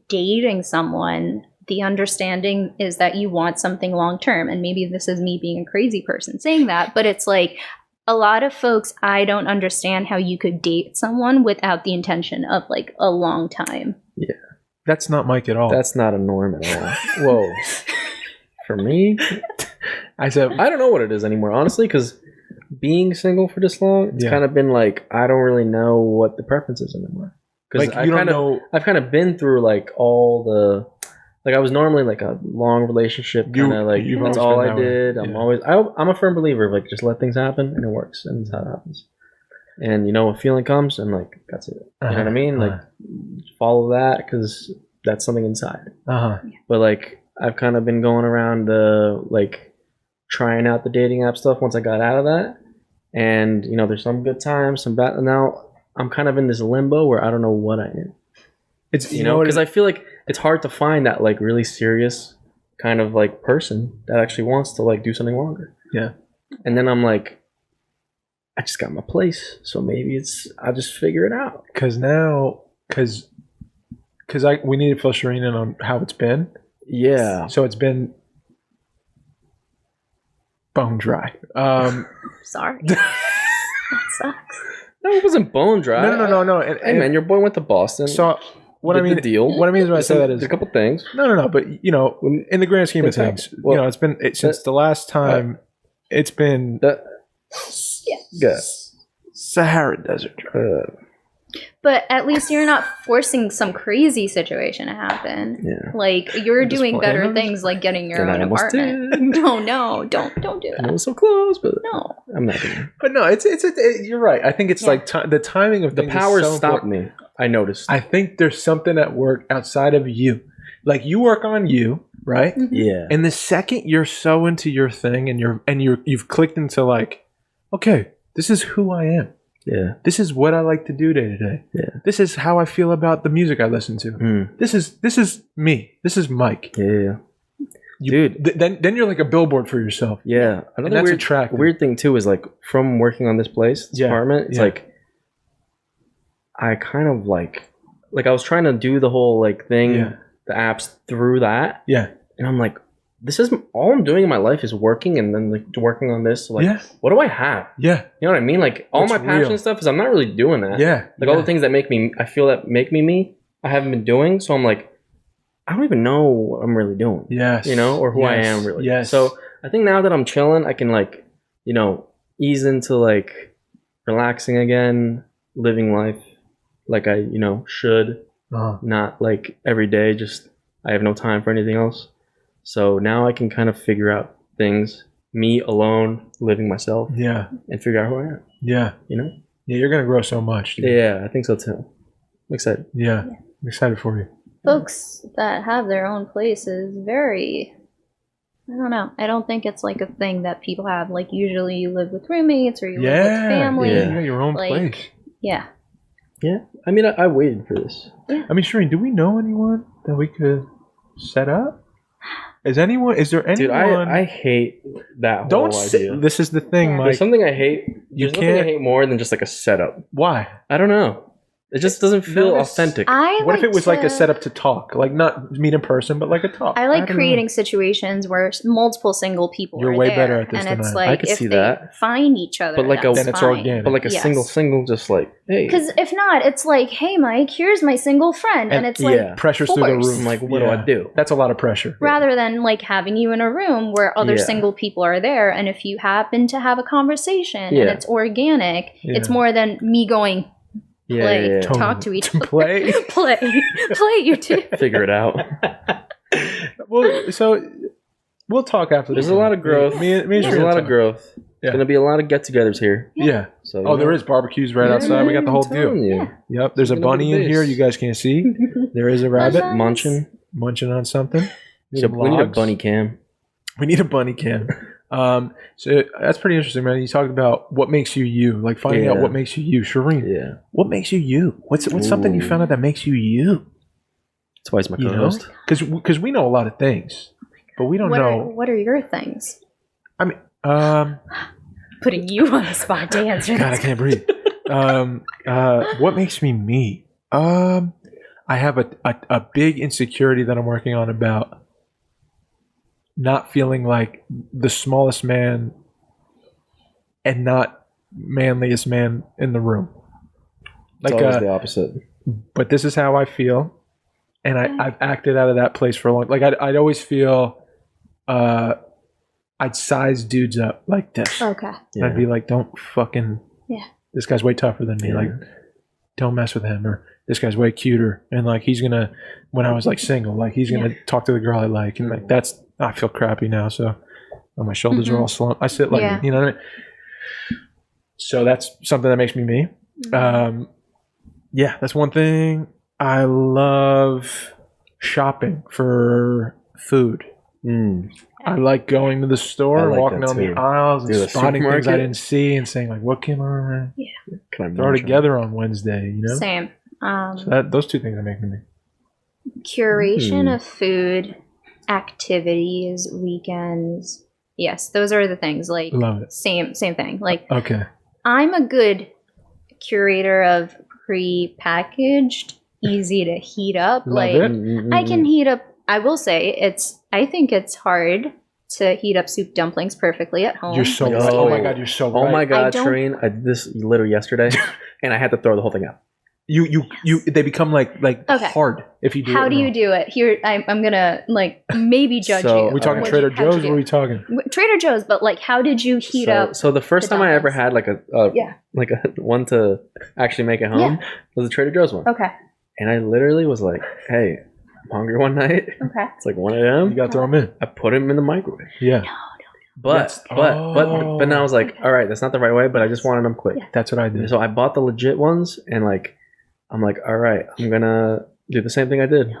dating someone, the understanding is that you want something long term. And maybe this is me being a crazy person saying that, but it's like a lot of folks, I don't understand how you could date someone without the intention of like a long time. Yeah. That's not Mike at all. That's not a norm at all. Whoa. For me, I don't know what it is anymore, honestly, because being single for this long, it's kind of been like, I don't really know what the preference is anymore. Because like, I've kind of been through like all the, like I was normally like a long relationship kind of like that's all I did. I'm a firm believer of like just let things happen and it works, and that's how it happens. And you know, when feeling comes, and like that's it. You know what I mean? Like follow that because that's something inside. But like I've kind of been going around like trying out the dating app stuff once I got out of that, and you know, there's some good times, some bad. Now I'm kind of in this limbo where I don't know what I am. It's you know, because I feel like it's hard to find that like really serious kind of like person that actually wants to like do something longer. Yeah. And then I'm like, I just got my place, so maybe I'll just figure it out. Because we need to fill Sherine in on how it's been. Yeah. So it's been bone dry. Sorry. That sucks. No, it wasn't bone dry. No. Hey man, your boy went to Boston. So what I mean, the deal. What I mean is when I say that is a couple things. No. But in the grand scheme of things, it's been since the last time. It's been Sahara Desert. But at least you're not forcing some crazy situation to happen. Yeah. Like you're doing better animals? things, like getting your And I own almost apartment. did. No, don't do I that. was so close, but No. I'm not gonna. But no, you're right. I think it's like the timing of The things is powers so stopped important. me. I noticed. I think there's something at work outside of you. Like you work on you, right? Yeah. And the second you're so into your thing and you've clicked into like, okay, this is who I am. Yeah. This is what I like to do day to day. Yeah. This is how I feel about the music I listen to. This is me. This is Mike. Yeah. Dude. Then you're like a billboard for yourself. Yeah. And that's attractive. Weird thing too is like from working on this apartment, it's like I kind of like I was trying to do the whole like thing, the apps through that. Yeah. And I'm like, this is all I'm doing in my life is working and then like working on this. So, like, what do I have? Yeah. You know what I mean? Like all my passion stuff is I'm not really doing that. Yeah. Like all the things that make me me, I haven't been doing. So I'm like, I don't even know what I'm really doing. Yes. Or who I am really. Yes. So I think now that I'm chilling, I can like, ease into like relaxing again, living life like I, should. Not like every day, just I have no time for anything else. So now I can kind of figure out things, me alone, living myself. Yeah. And figure out who I am. Yeah. Yeah, you're going to grow so much. Dude. Yeah, I think so too. I'm excited. Yeah. I'm excited for you. Folks that have their own place is very, I don't know. I don't think it's like a thing that people have. Like usually you live with roommates or you live with family. Yeah, you got your own place. Yeah. Yeah. I mean, I waited for this. Yeah. I mean, Sherine, do we know anyone that we could set up? Is there anyone? Dude, I hate that whole idea. This is the thing, Mike. There's something I hate. There's nothing I hate more than just like a setup. Why? I don't know. It just doesn't feel authentic. What if it was like a setup to talk? Like not meet in person, but like a talk. I like creating situations where multiple single people You're are way there, better at this and than it's I am. like I could if see they that. find each other, But like that's it's fine. organic. But like a Yes. single, just like, hey. Because if not, it's like, hey, Mike, here's my single friend, and it's like pressure's through the forced. roof. I'm like, what do I do? That's a lot of pressure. rather than like having you in a room where other single people are there, and if you happen to have a conversation and it's organic, it's more than me going. Play, talk to each other. Play, you two. Figure it out. Well, so we'll talk after. There's a lot of growth. There's a lot of growth. Yeah. Gonna be a lot of get-togethers here. Yeah. So there is barbecues right outside. We got the whole deal. You. Yep. There's a bunny in here. You guys can't see. There is a rabbit munching on something. we need a bunny cam. We need a bunny cam. So that's pretty interesting, man. You talked about what makes you you, like finding out what makes you you. Shireen, what makes you you? What's something you found out that makes you you? That's why he's my co-host. Because we know a lot of things, but we don't know. What are your things? I mean, putting you on the spot to answer. God, I can't breathe. What makes me me? I have a big insecurity that I'm working on about not feeling like the smallest man and not manliest man in the room. It's like always the opposite. But this is how I feel, and I've acted out of that place for a long. Like I'd always feel, I'd size dudes up like this. Okay. Yeah. I'd be like, don't fucking. Yeah. This guy's way tougher than me. Like, don't mess with him. Or this guy's way cuter, and like he's gonna. When I was like single, like he's gonna talk to the girl I like, and like that's. I feel crappy now, so my shoulders are all slumped. I sit like, you know what I mean? So that's something that makes me me. That's one thing. I love shopping for food. I like going to the store and walking down the aisles and spotting things I didn't see and saying like, what can I throw together on Wednesday, you know? Same. So those two things that make me. Curation of food, activities, weekends. Yes, those are the things. Like love it. Same thing. Like okay. I'm a good curator of pre-packaged, easy to heat up. Love like it. I can heat up. I will say I think it's hard to heat up soup dumplings perfectly at home. You're so with right. Oh my steamer. god, you're so right. Oh my god, don't- Sherine, I did this literally yesterday, and I had to throw the whole thing out. You they become like Okay. hard if you do it. How do you wrong. do it? Here, I'm gonna like maybe judge So, you. Are we talking Alright. Trader How'd you Joe's? do? What are we talking? Trader Joe's, but like, how did you heat up? So the first the time I ever dumplings? had like a one to actually make at home was a Trader Joe's one, Okay. and I literally was like, "Hey, I'm hungry one night. Okay. It's like 1 a.m. You got to throw them in. I put them in the microwave." Yeah, But then I was like, all right, that's not the right way, but I just wanted them quick. Yeah. that's what I did. So I bought the legit ones, and like, I'm like, all right, I'm gonna do the same thing I did.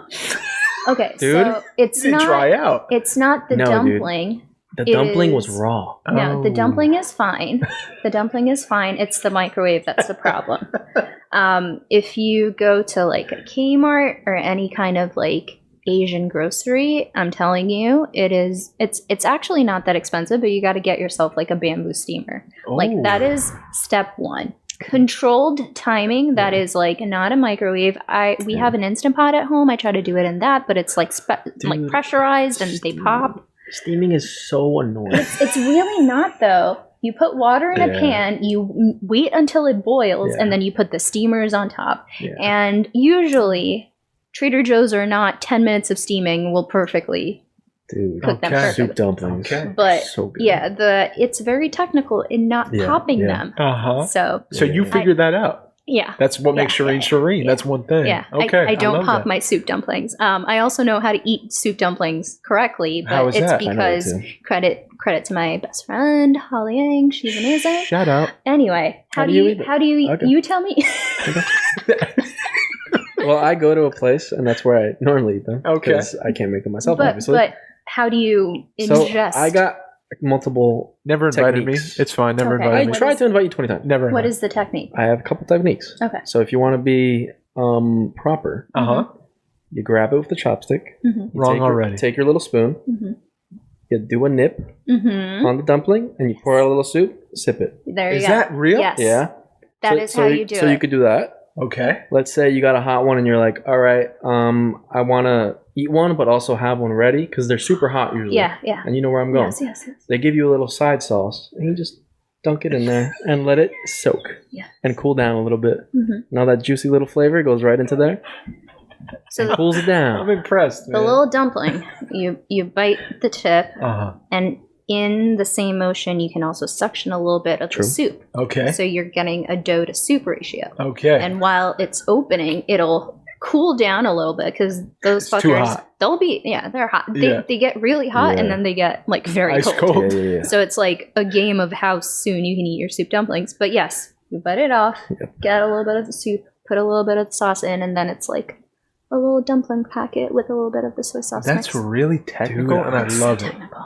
Okay. Dude. So it's You didn't not. try out. It's not the No, dude. dumpling. The It dumpling was is- raw. No, the Oh. dumpling is fine. The dumpling is fine. It's the microwave that's the problem. If you go to like a Kmart or any kind of like Asian grocery, I'm telling you, it's actually not that expensive, but you got to get yourself like a bamboo steamer. Like Oh. that is step one. Controlled timing. That is like not a microwave. We have an Instant Pot at home. I try to do it in that, but it's like like Dude, pressurized and they pop. Steaming is so annoying. It's really not though. You put water in a Yeah. pan, you wait until it boils, Yeah. and then you put the steamers on top. Yeah. And usually, Trader Joe's or not, 10 minutes of steaming will perfectly Dude, cook them Okay. perfectly. soup dumplings. Okay. But So good. yeah, it's very technical in not Yeah, popping yeah. them. Uh-huh. So So you Yeah. figured that out. yeah. That's what makes Yeah. Sherine Sherine. Yeah. That's one thing. Yeah, Okay. I don't love pop that. my soup dumplings. I also know how to eat soup dumplings correctly, but How is it's that? I know that because too. credit to my best friend Holly Yang. She's amazing. Shout out. Anyway, how do you you eat it? how do you eat? Okay. You tell me. Well, I go to a place, and that's where I normally eat them. Okay. 'cause I can't make them myself, but obviously. how do you So ingest? I got multiple. Never invited Techniques. me. It's fine. Never Okay. I invited me. What tried is- to invite you 20 times. Never. What is the technique? I have a couple techniques. Okay. So if you want to be proper, Uh huh. you grab it with the chopstick. Mhm. You Wrong take your- already. Take your little spoon. Mhm. You do a nip Mhm. on the dumpling, and you pour out a little soup. Sip it. There you Is go. that real? Yes. Yeah. That is how you do So it. you could do that. Okay. Let's say you got a hot one, and you're like, all right, I want to eat one, but also have one ready because they're super hot usually. Yeah. Yeah. And you know where I'm going. Yes. They give you a little side sauce, and you just dunk it in there and let it soak Yeah. and cool down a little bit. Mhm. Now that juicy little flavor goes right into there So and the, cools it I'm down. the impressed. Man. little dumpling, you bite the tip, Uh and in the same motion, you can also suction a little bit of True. the soup. huh. Okay. So you're getting a dough to soup ratio. Okay. And while it's opening, it'll cool down a little bit because those It's too fuckers, hot. they're hot. Yeah. They get really hot and Yeah. then they get like very Ice cold. cold. Yeah. So it's like a game of how soon you can eat your soup dumplings. But yes, you bite it off, get a little bit of the soup, put a little bit of the sauce in, and then it's like a little dumpling packet with a little bit of the soy sauce That's mix. really technical, Dude, and I It's love so it. technical.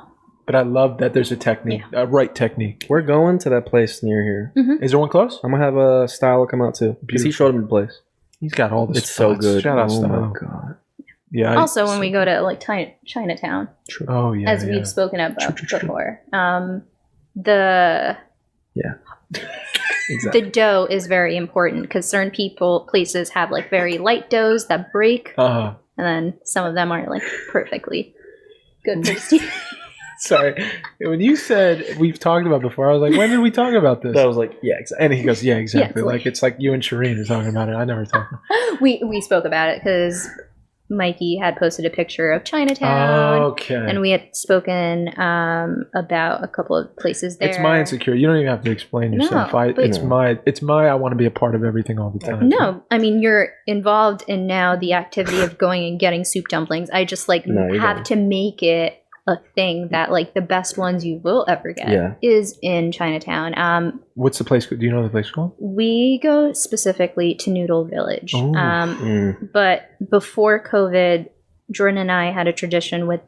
But I love that there's a technique, a right technique. We're going to that place near here. Is there one close? I'm gonna have a Stylo come out too because he Beautiful. showed him the place. He's got all the It's so spots. good. Shout out Oh my Stylo. god. Yeah. Also, when we go to like Chinatown, True. Oh yeah. as yeah. we've spoken about True. before, the Exactly. the dough is very important because certain places have like very light doughs that break, Uh-huh. and then some of them aren't like perfectly good for steam. Sorry. When you said we've talked about before, I was like, when did we talk about this? That was like, yeah, exactly. And he goes, yeah, exactly. Yeah, like it's like you and Sherine are talking about it. I never talked. We spoke about it because Mikey had posted a picture of Chinatown, Okay. and we had spoken about a couple of places there. It's my insecurity. You don't even have to explain yourself. No, but- it's my. I want to be a part of everything all the time. No, I mean you're involved in now the activity of going and getting soup dumplings. I just like No, you have don't. to make it a thing that like the best ones you will ever get Yeah. is in Chinatown. What's the place? Do you know the place called? We go specifically to Noodle Village. Oh. But before COVID, Jordan and I had a tradition with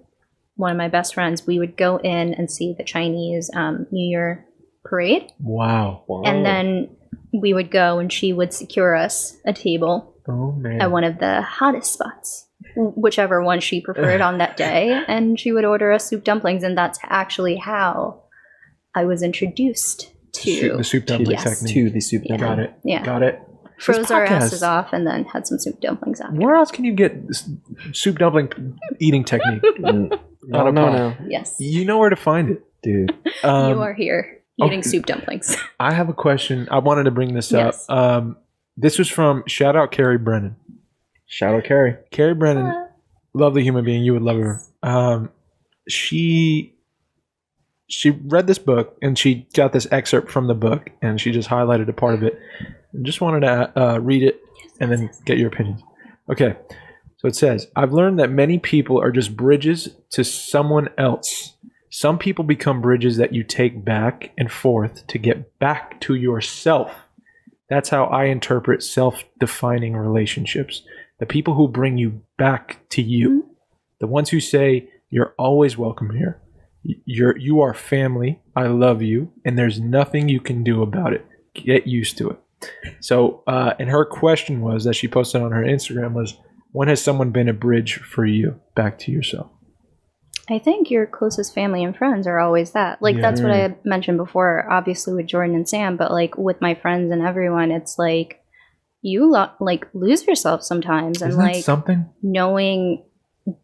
one of my best friends. We would go in and see the Chinese New Year parade. Wow. Wow. And then we would go and she would secure us a table Oh man. at one of the hottest spots, whichever one she preferred on that day. And she would order us soup dumplings. And that's actually how I was introduced to The soup dumpling Yes. technique. To the soup Yeah. dumpling. Got it. Yeah. Got it. froze our podcast- asses off and then had some soup dumplings after. Where else can you get this soup dumpling eating technique? No, no. Yes. You know where to find it. Dude. You are here eating okay. soup dumplings. I have a question. I wanted to bring this Yes. up. This was from shout out Carrie Brennan. Shout out Carrie. Carrie Brennan, lovely human being. You would love her. She read this book and she got this excerpt from the book and she just highlighted a part of it. And just wanted to read it and then get your opinions. Okay. So it says, I've learned that many people are just bridges to someone else. Some people become bridges that you take back and forth to get back to yourself. That's how I interpret self-defining relationships. The people who bring you back to you. The ones who say, you're always welcome here. You are family. I love you. And there's nothing you can do about it. Get used to it. So, and her question was that she posted on her Instagram was, when has someone been a bridge for you back to yourself? I think your closest family and friends are always that. Like, that's what I had mentioned before, obviously with Jordan and Sam, but like with my friends and everyone, it's like you like lose yourself sometimes. And Isn't that like something? knowing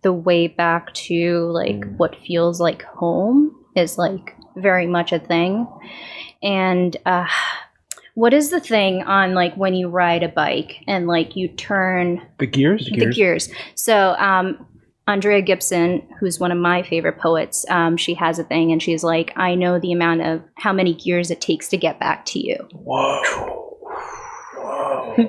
the way back to like what feels like home is like very much a thing. And what is the thing on like when you ride a bike and like you turn The gears? the gears? So Andrea Gibson, who's one of my favorite poets, she has a thing and she's like, I know the amount of how many gears it takes to get back to you. Whoa.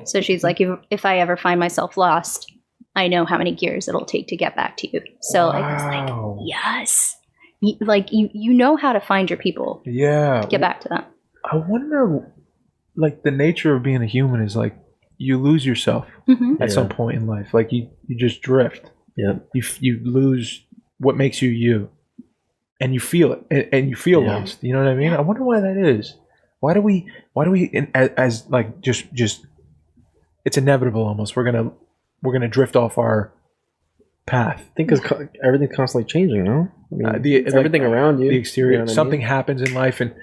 So she's like, if I ever find myself lost, I know how many gears it'll take to get back to you. So I was like, yes. You know how to find your people. Yeah. Get back to them. I wonder, like, the nature of being a human is like you lose yourself at some point in life. Like you just drift. Yeah. You lose what makes you you, and you feel it, and you feel lost. You know what I mean? I wonder why that is. Why do we as like just it's inevitable almost. We're gonna drift off our path. I think because everything's constantly changing, no? I mean, It's everything like around you. the exterior. You know what I Something mean? happens in life, and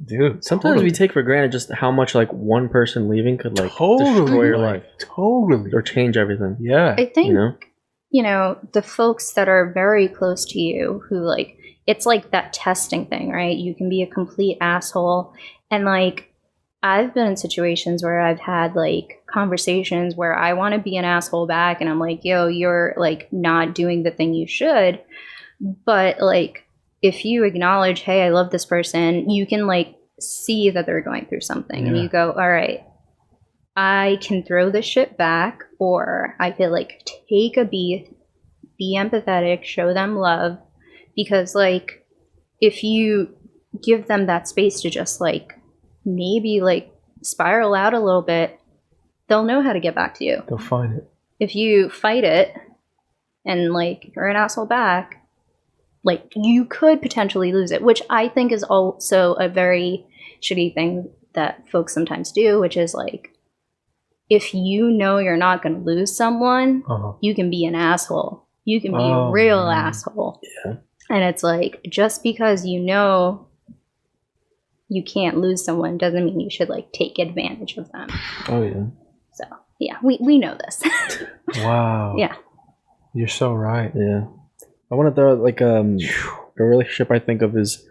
dude, Sometimes we take for granted just how much like one person leaving could like Totally. destroy your life totally or change everything. yeah. I think, You know? the folks that are very close to you who like, it's like that testing thing, right? You can be a complete asshole. And like, I've been in situations where I've had like conversations where I want to be an asshole back and I'm like, yo, you're like not doing the thing you should. But like, if you acknowledge, hey, I love this person, you can like see that they're going through something and you go, all right, I can throw this shit back, or I could like take a beat, be empathetic, show them love. Because like, if you give them that space to just like maybe like spiral out a little bit, they'll know how to get back to you. They'll find it. If you fight it and like you're an asshole back, like you could potentially lose it, which I think is also a very shitty thing that folks sometimes do, which is like, if you know you're not going to lose someone, you can be an asshole. You can be a real asshole. Yeah. And it's like, just because you know you can't lose someone doesn't mean you should like take advantage of them. Oh yeah. So yeah, we know this. Wow. Yeah. You're so right. Yeah. I want to throw out, like a relationship I think of is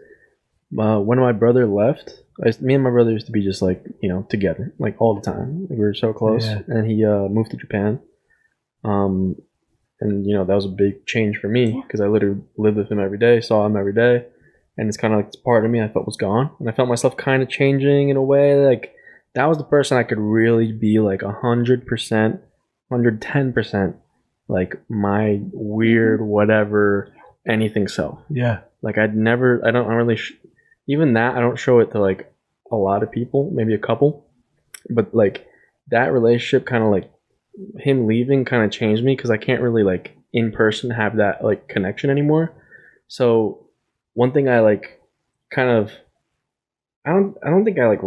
when my brother left. Me and my brother used to be just like, together, like all the time. Like, we were so close. Yeah. And he moved to Japan. And that was a big change for me because I literally lived with him every day, saw him every day. And it's kind of like this part of me I felt was gone. And I felt myself kind of changing in a way. Like, that was the person I could really be like 100%, 110%, like my weird, whatever, anything self. Yeah. Like, I don't really, even that, I don't show it to like a lot of people, maybe a couple. But like, that relationship kind of like, him leaving kind of changed me because I can't really like in person have that like connection anymore. So one thing I like kind of, I don't think I like,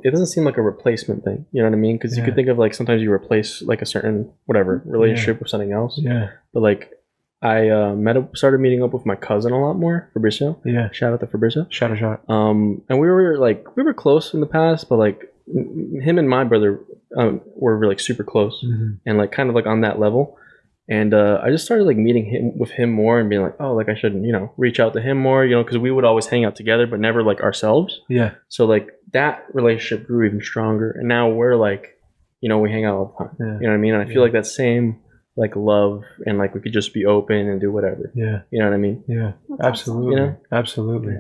it doesn't seem like a replacement thing. You know what I mean? Because you could think of like sometimes you replace like a certain whatever relationship with something else. Yeah. But like I started meeting up with my cousin a lot more, Fabricio. Yeah. Shout out to Fabricio. Shout out. And we were close in the past, but like him and my brother were like super close and like kind of like on that level. And I just started like meeting with him more and being like, oh, like I should, reach out to him more, because we would always hang out together, but never like ourselves. Yeah. So like that relationship grew even stronger. And now we're like, we hang out all the time. Yeah. You know what I mean? And I feel like that same like love and like we could just be open and do whatever. Yeah. You know what I mean? Yeah. That's Absolutely. awesome. Absolutely.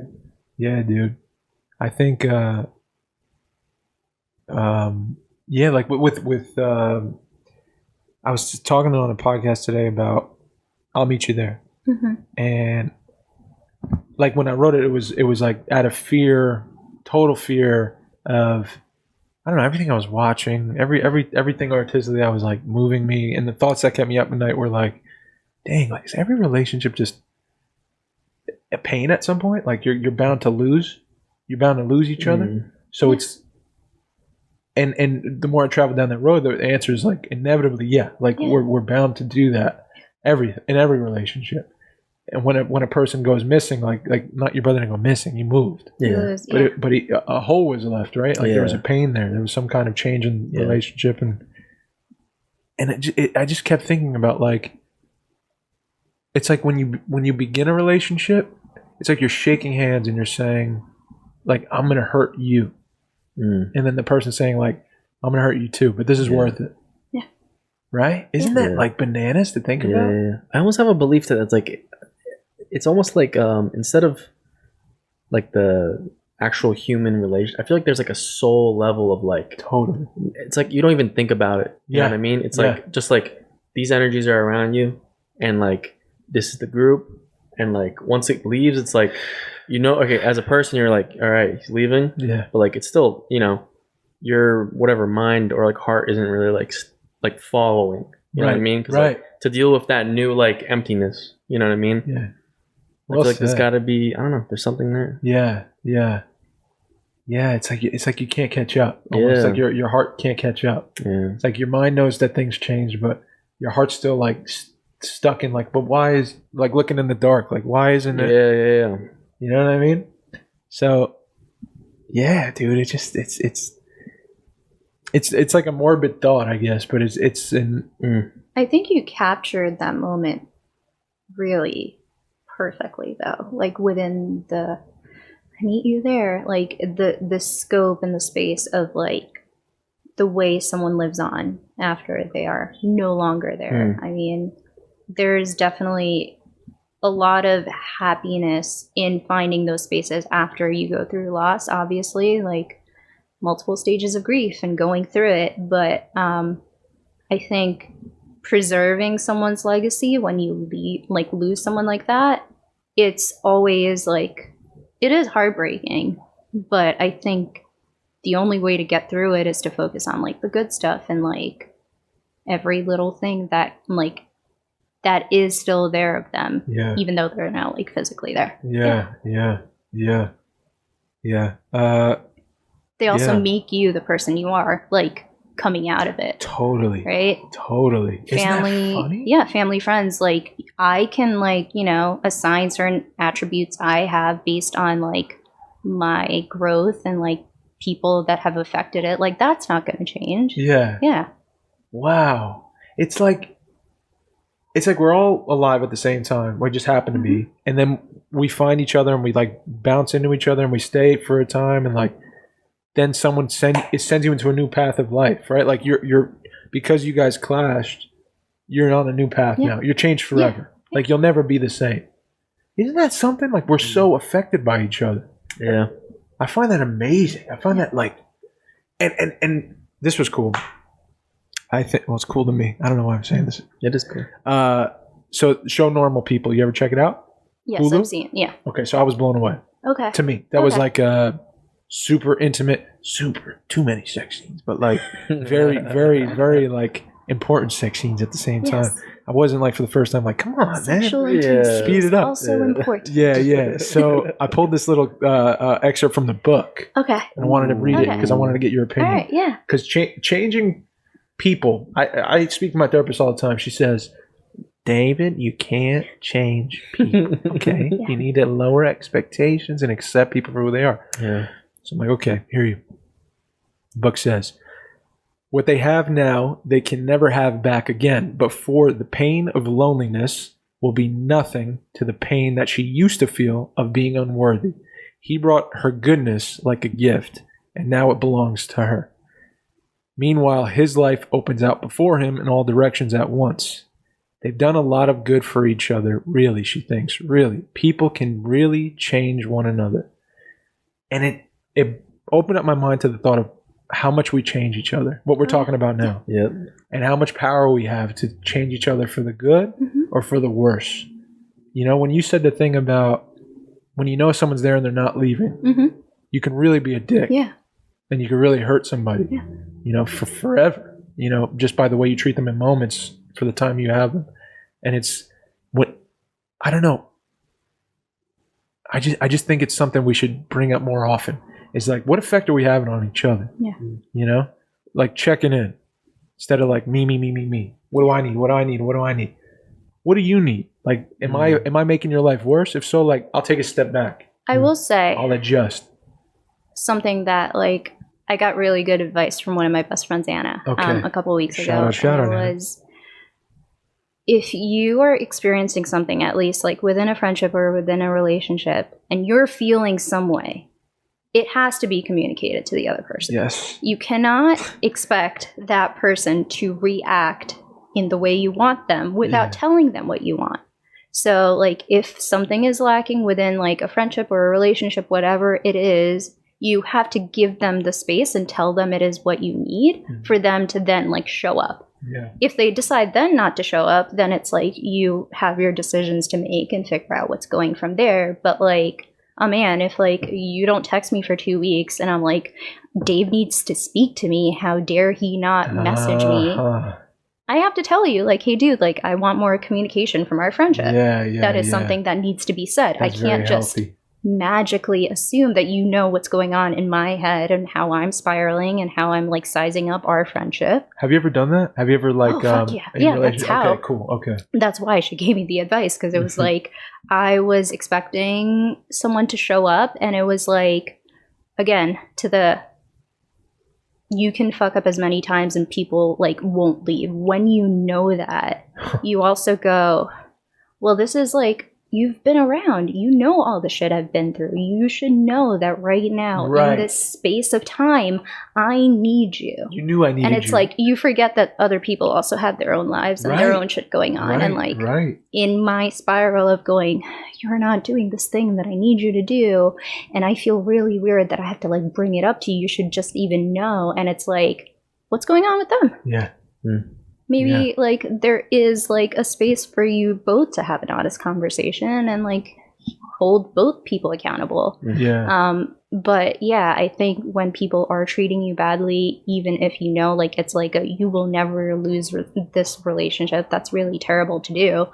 Yeah, dude. I think like with I was just talking on a podcast today about I'll meet you there. And like when I wrote it, it was like out of fear, total fear of, I don't know, everything I was watching, everything artistically I was like moving me, and the thoughts that kept me up at night were like, dang, like is every relationship just a pain at some point? Like you're bound to lose. You're bound to lose each other. So it's and the more I travel down that road, the answer is like inevitably, yeah. Like we're bound to do that in every relationship. And when a person goes missing, like not your brother didn't go missing, he moved. Yeah. But a hole was left, right? Like there was a pain there. There was some kind of change in the relationship, and I just kept thinking about like, it's like when you begin a relationship, it's like you're shaking hands and you're saying, like, I'm gonna hurt you, and then the person's saying like, I'm gonna hurt you too, but this is worth it. Yeah. Right? Isn't that like bananas to think about? Yeah. I almost have a belief that it's almost like instead of like the actual human relation, I feel like there's like a soul level of like, Totally. it's like you don't even think about it. You know what I mean? It's like just like these energies are around you, and like this is the group, and like once it leaves, it's like, okay, as a person you're like, all right, he's leaving, but like it's still, your whatever mind or like heart isn't really like following, you know what I mean? 'Cause, like, to deal with that new like emptiness, you know what I mean? Yeah. I feel like there's got to be, I don't know, there's something there. Yeah. It's like you can't catch up. Almost like your heart can't catch up. Yeah. It's like your mind knows that things change, but your heart's still like stuck in like, but why is, like looking in the dark? Like why isn't it? Yeah. You know what I mean? So, yeah, dude, it's like a morbid thought, I guess, but it's in. I think you captured that moment really perfectly, though. Like within the I meet you there, like the scope and the space of like the way someone lives on after they are no longer there. I mean, there's definitely a lot of happiness in finding those spaces after you go through loss, obviously, like multiple stages of grief and going through it. But I think preserving someone's legacy when you lose someone like that, it's always like, it is heartbreaking, but I think the only way to get through it is to focus on like the good stuff and like every little thing that like that is still there of them, even though they're not like physically there. They also make you the person you are, like coming out of it. Totally. Right? Totally. Family. Isn't that funny? Yeah, family, friends. Like I can like, assign certain attributes I have based on like my growth and like people that have affected it. Like that's not going to change. Yeah. Yeah. Wow. It's like we're all alive at the same time. We just happen to be. And then we find each other and we like bounce into each other and we stay for a time, and like then someone sends you into a new path of life, right? Like you're because you guys clashed, you're on a new path now. You're changed forever. Like you'll never be the same. Isn't that something? Like we're so affected by each other. Yeah. I find that amazing. I find that like, and this was cool. I think, well, it's cool to me. I don't know why I'm saying this. It is cool. So show Normal People. You ever check it out? Yes, Hulu? I've seen it. Yeah. Okay, so I was blown away. Okay. To me, that was like super intimate, too many sex scenes, but like very, very, very like important sex scenes at the same time. I wasn't like for the first time like, come on, Sexual man, intimacy speed it up. Also important. Yeah. So I pulled this little excerpt from the book. Okay. And I wanted to read it because I wanted to get your opinion. All right. Yeah. Because changing people, I speak to my therapist all the time. She says David, you can't change people. Okay, Yeah. you need to lower expectations and accept people for who they are. Yeah. So I'm like, okay, hear you. The book says, what they have now, they can never have back again. But for the pain of loneliness will be nothing to the pain that she used to feel of being unworthy. He brought her goodness like a gift, and now it belongs to her. Meanwhile, his life opens out before him in all directions at once. They've done a lot of good for each other, really, she thinks. Really. People can really change one another. And it opened up my mind to the thought of how much we change each other, what we're talking about now, Yep. and how much power we have to change each other for the good or for the worse. You know, when you said the thing about when you know someone's there and they're not leaving, you can really be a dick. Yeah. And you can really hurt somebody, you know, for forever, you know, just by the way you treat them in moments for the time you have them. And it's what, I don't know. I just think it's something we should bring up more often. It's like, what effect are we having on each other? Yeah. You know, like checking in instead of like me. What do I need? What do I need? What do I need? What do you need? Like, am I making your life worse? If so, like, I'll take a step back. I will say I'll adjust. something that, like, I got really good advice from one of my best friends, Anna, Okay. a couple of weeks Shout ago. out, shout And out, it Anna. was, if you are experiencing something, at least like within a friendship or within a relationship, and you're feeling some way, it has to be communicated to the other person. Yes. You cannot expect that person to react in the way you want them without telling them what you want. So, like, if something is lacking within, like, a friendship or a relationship, whatever it is, you have to give them the space and tell them it is what you need for them to then, like, show up. Yeah. If they decide then not to show up, then it's like you have your decisions to make and figure out what's going from there. But, like, oh man, if, like, you don't text me for 2 weeks and I'm like, Dave needs to speak to me, how dare he not message me? I have to tell you, like, hey, dude, like, I want more communication from our friendship. Yeah. That is something that needs to be said. That's I very can't just healthy. magically assume that you know what's going on in my head and how I'm spiraling and how I'm, like, sizing up our friendship. Have you ever done that? Have you ever, like, Oh, fuck yeah. any Yeah, that's relationship- how. Okay, cool. Okay. That's why she gave me the advice, because it was like I was expecting someone to show up, and it was like, again, to the you can fuck up as many times and people, like, won't leave. When you know that, you also go, well, this is like, you've been around. You know all the shit I've been through. You should know that right now, Right. in this space of time, I need you. You knew I needed you. And it's like, you forget that other people also have their own lives and their Right. own shit going on. Right, And, like, right. in my spiral of going, you're not doing this thing that I need you to do, and I feel really weird that I have to, like, bring it up to you. You should just even know. And it's like, what's going on with them? Yeah. Maybe, like, there is, like, a space for you both to have an honest conversation and, like, hold both people accountable. Yeah. But yeah, I think when people are treating you badly, even if you know, like, it's like you will never lose this relationship, that's really terrible to do.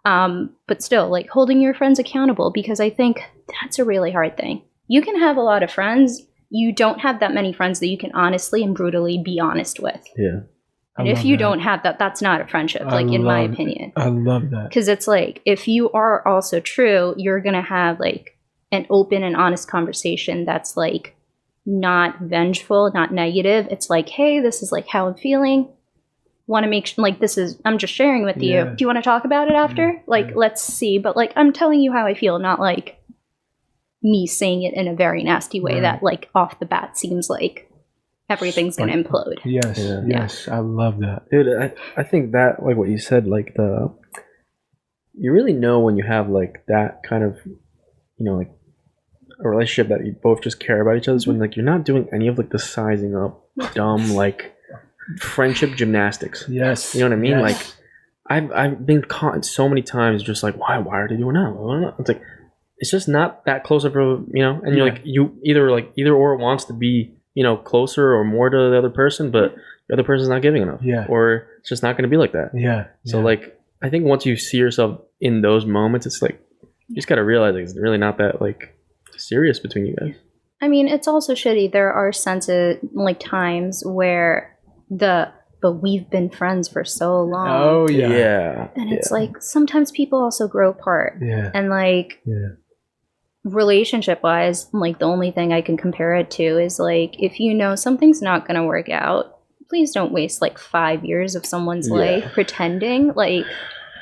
But still, like, holding your friends accountable, because I think that's a really hard thing. You can have a lot of friends. You don't have that many friends that you can honestly and brutally be honest with. Yeah. And if you don't have that, that's not a friendship, like, in my opinion. I love that. Because it's like, if you are also true, you're going to have, like, an open and honest conversation that's, like, not vengeful, not negative. It's like, hey, this is, like, how I'm feeling. Want to make like, this is, I'm just sharing with you. Yeah. Do you want to talk about it after? Like, let's see. But, like, I'm telling you how I feel, not, like, me saying it in a very nasty way that, like, off the bat seems like everything's going to implode. Yes. Yeah. Yes. I love that. Dude, I think that, like what you said, like you really know when you have, like, that kind of, you know, like, a relationship that you both just care about each other, is when, like, you're not doing any of, like, the sizing up dumb, like, friendship gymnastics. Yes. You know what I mean? Yes. Like, I've been caught so many times just like, why are they doing that? It's like, it's just not that close of a, you know, and you're like, you either or wants to be, you know, closer or more to the other person, but the other person's not giving enough. Yeah. Or it's just not going to be like that. Yeah. So, like, I think once you see yourself in those moments, it's like, you just got to realize, like, it's really not that, like, serious between you guys. I mean, it's also shitty. There are like, times where the but we've been friends for so long. Oh yeah. Yeah. And it's like sometimes people also grow apart. Yeah. And like relationship wise, like the only thing I can compare it to is like if you know something's not gonna work out, please don't waste like 5 years of someone's life pretending.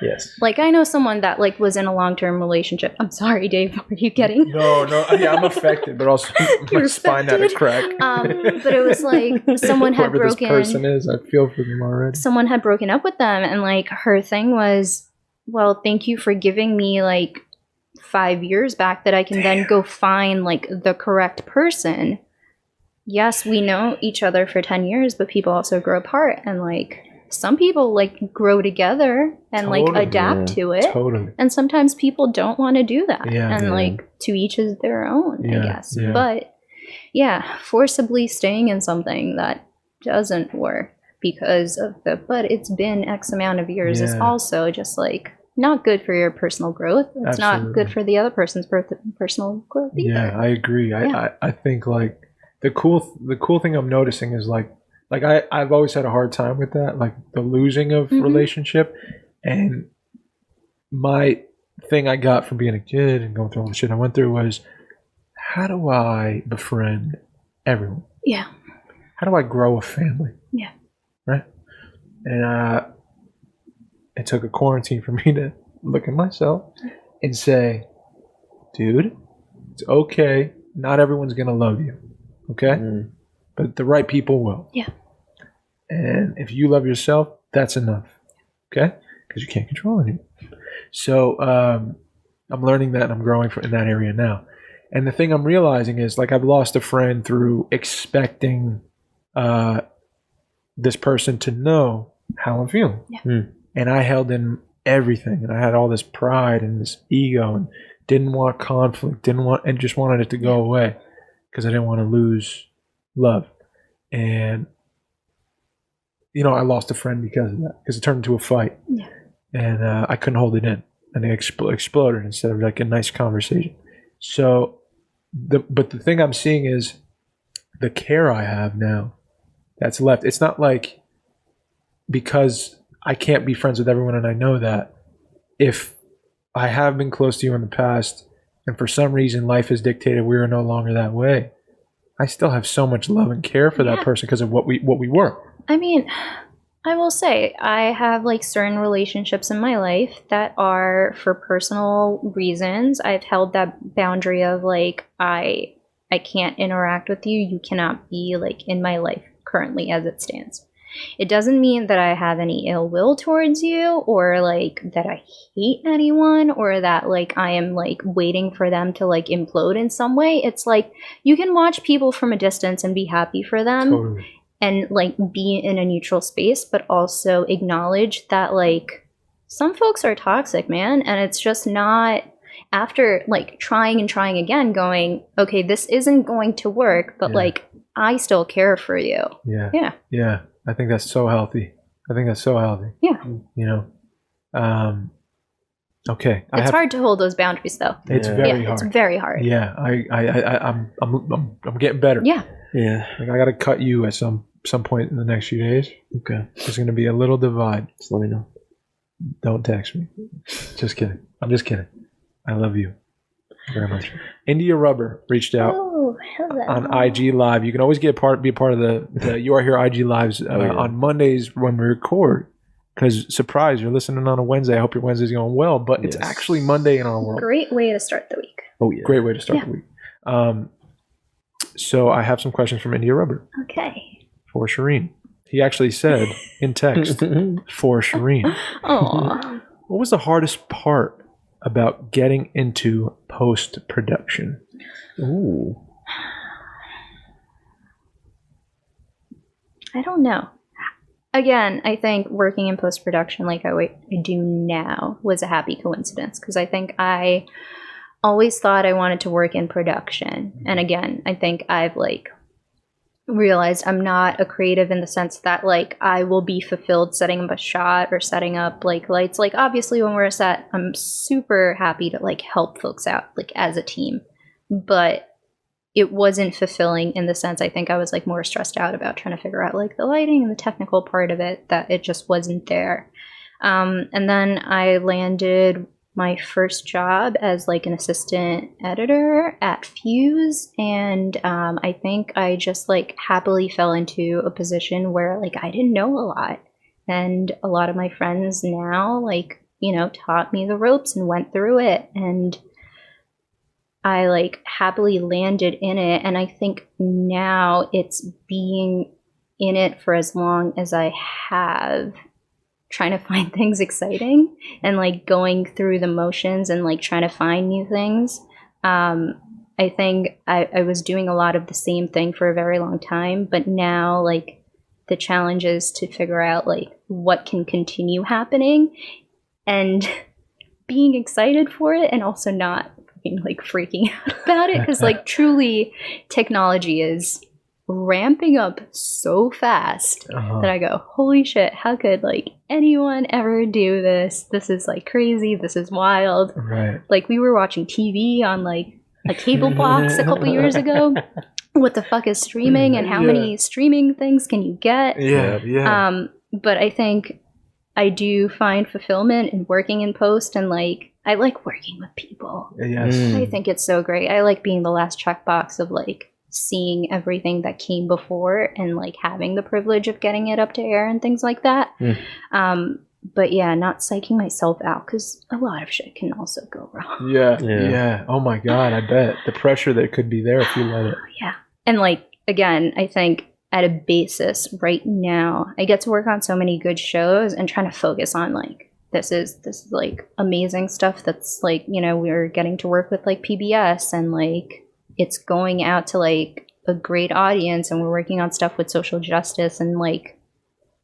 Yes. Like I know someone that like was in a long-term relationship. I'm sorry, Dave. Are you getting? No. Yeah, I'm affected, but also my You're spine had a affected? crack. But it was like someone had Whoever this broken. person is, I feel for them already. Someone had broken up with them, and like her thing was, well, thank you for giving me like 5 years back that I can then go find like the correct person. Yes, we know each other for 10 years, but people also grow apart, and like some people like grow together and like Totally. adapt to it. Totally. And sometimes people don't want to do that. Yeah. And like to each is their own, I guess. Yeah. But yeah, forcibly staying in something that doesn't work because of but it's been X amount of years is also just like not good for your personal growth. It's not good for the other person's personal growth either. Yeah, I agree. I think like the cool thing I'm noticing is like I've always had a hard time with that, like the losing of relationship. And my thing I got from being a kid and going through all the shit I went through was, how do I befriend everyone? Yeah. How do I grow a family? Yeah. Right? And it took a quarantine for me to look at myself and say, dude, it's okay. Not everyone's going to love you. Okay? But the right people will. Yeah. And if you love yourself, that's enough. Okay? Because you can't control anyone. So I'm learning that and I'm growing in that area now. And the thing I'm realizing is like I've lost a friend through expecting this person to know how I'm feeling. Yeah. And I held in everything. And I had all this pride and this ego and didn't want conflict, and just wanted it to go away because I didn't want to lose love. And I lost a friend because of that, because it turned into a fight. Yeah. And I couldn't hold it in, and it exploded instead of like a nice conversation. So, but the thing I'm seeing is the care I have now that's left. It's not like because I can't be friends with everyone, and I know that if I have been close to you in the past, and for some reason life has dictated we are no longer that way, I still have so much love and care for that person because of what we were. I mean, I will say I have like certain relationships in my life that are for personal reasons. I've held that boundary of like I can't interact with you. You cannot be like in my life currently as it stands. It doesn't mean that I have any ill will towards you or like that I hate anyone or that like I am like waiting for them to like implode in some way. It's like you can watch people from a distance and be happy for them. Totally. And like be in a neutral space, but also acknowledge that like some folks are toxic, man. And it's just not, after like trying and trying again, going, okay, this isn't going to work, but like I still care for you. Yeah. I think that's so healthy. Yeah. Okay. It's hard to hold those boundaries though. It's very hard. It's very hard. Yeah. I'm getting better. Yeah. Yeah. Like I got to cut you at some point in the next few days. Okay. There's going to be a little divide. Just let me know. Don't text me. Just kidding. I'm just kidding. I love you very much. India Rubber reached out on IG Live. You can always be a part of the You Are Here IG Lives on Mondays when we record. Because, surprise, you're listening on a Wednesday. I hope your Wednesday's going well. But it's actually Monday in our world. Great way to start the week. Oh, yeah. Great way to start the week. So I have some questions from India Rubber. Okay. For Sherine. He actually said in text, for Sherine. Aww. What was the hardest part about getting into post-production? Ooh. I don't know. Again, I think working in post-production like I do now was a happy coincidence because I think I always thought I wanted to work in production. And again, I think I've like realized I'm not a creative in the sense that like I will be fulfilled setting up a shot or setting up like lights. Like obviously when we're a set, I'm super happy to like help folks out like as a team. But it wasn't fulfilling in the sense I think I was like more stressed out about trying to figure out like the lighting and the technical part of it, that it just wasn't there. And then I landed my first job as like an assistant editor at Fuse, and I think I just like happily fell into a position where like I didn't know a lot, and a lot of my friends now like, you know, taught me the ropes and went through it, and I like happily landed in it. And I think now it's being in it for as long as I have, trying to find things exciting and like going through the motions and like trying to find new things. I think I was doing a lot of the same thing for a very long time, but now like the challenge is to figure out like what can continue happening and being excited for it, and also not like freaking out about it, because like truly technology is ramping up so fast that I go, holy shit, how could like anyone ever do this? This is like crazy. This is wild. Right. Like we were watching TV on like a cable box a couple years ago. What the fuck is streaming, and how many streaming things can you get? Yeah. But I think I do find fulfillment in working in post, and like I like working with people. Yes. I think it's so great. I like being the last checkbox of like seeing everything that came before and like having the privilege of getting it up to air and things like that. But yeah, not psyching myself out, because a lot of shit can also go wrong. Yeah. Oh my God, I bet the pressure that could be there if you let it. Yeah. And like, again, I think at a basis right now, I get to work on so many good shows and trying to focus on like, this is like amazing stuff that's like, you know, we're getting to work with like PBS, and like it's going out to like a great audience, and we're working on stuff with social justice and like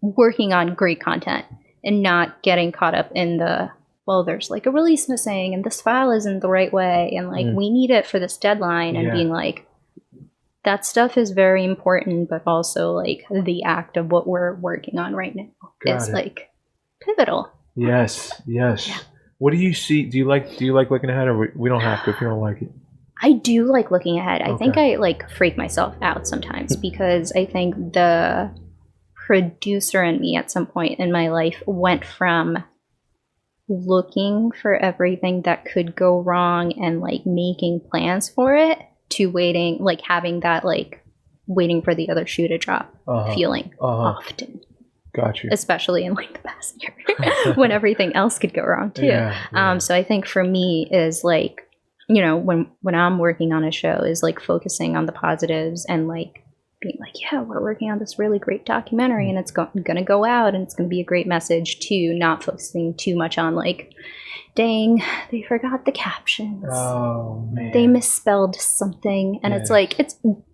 working on great content, and not getting caught up in the, well, there's like a release missing and this file isn't the right way, and like we need it for this deadline, and being like, that stuff is very important, but also like the act of what we're working on right now is like pivotal. Yes. Yeah. What do you see? Do you like looking ahead, or we don't have to if you don't like it? I do like looking ahead. I think I like freak myself out sometimes, because I think the producer in me at some point in my life went from looking for everything that could go wrong and like making plans for it to waiting, like having that like waiting for the other shoe to drop feeling often. Got you. Especially in like the past year when everything else could go wrong too. So I think for me is like, you know, when I'm working on a show is like focusing on the positives and like being like, yeah, we're working on this really great documentary and it's going to go out and it's going to be a great message, to not focusing too much on like, dang, they forgot the captions. Oh man. They misspelled something. And it's like,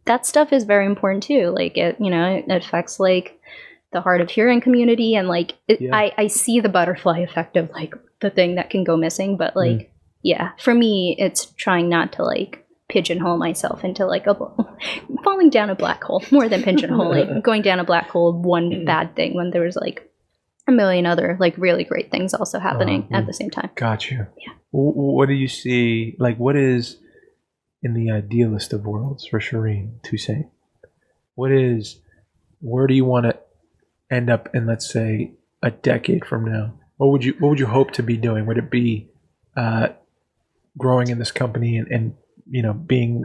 that stuff is very important too. Like it, you know, it affects like the hard of hearing community, and like I see the butterfly effect of like the thing that can go missing, but like for me it's trying not to like pigeonhole myself into like falling down a black hole, more than pigeonholing, going down a black hole of one bad thing when there was like a million other like really great things also happening at the same time. Got you. Yeah. What do you see, like what is in the idealist of worlds for Sherine Toussaint? Where do you want to end up in, let's say, a decade from now? What would you hope to be doing? Would it be growing in this company and you know, being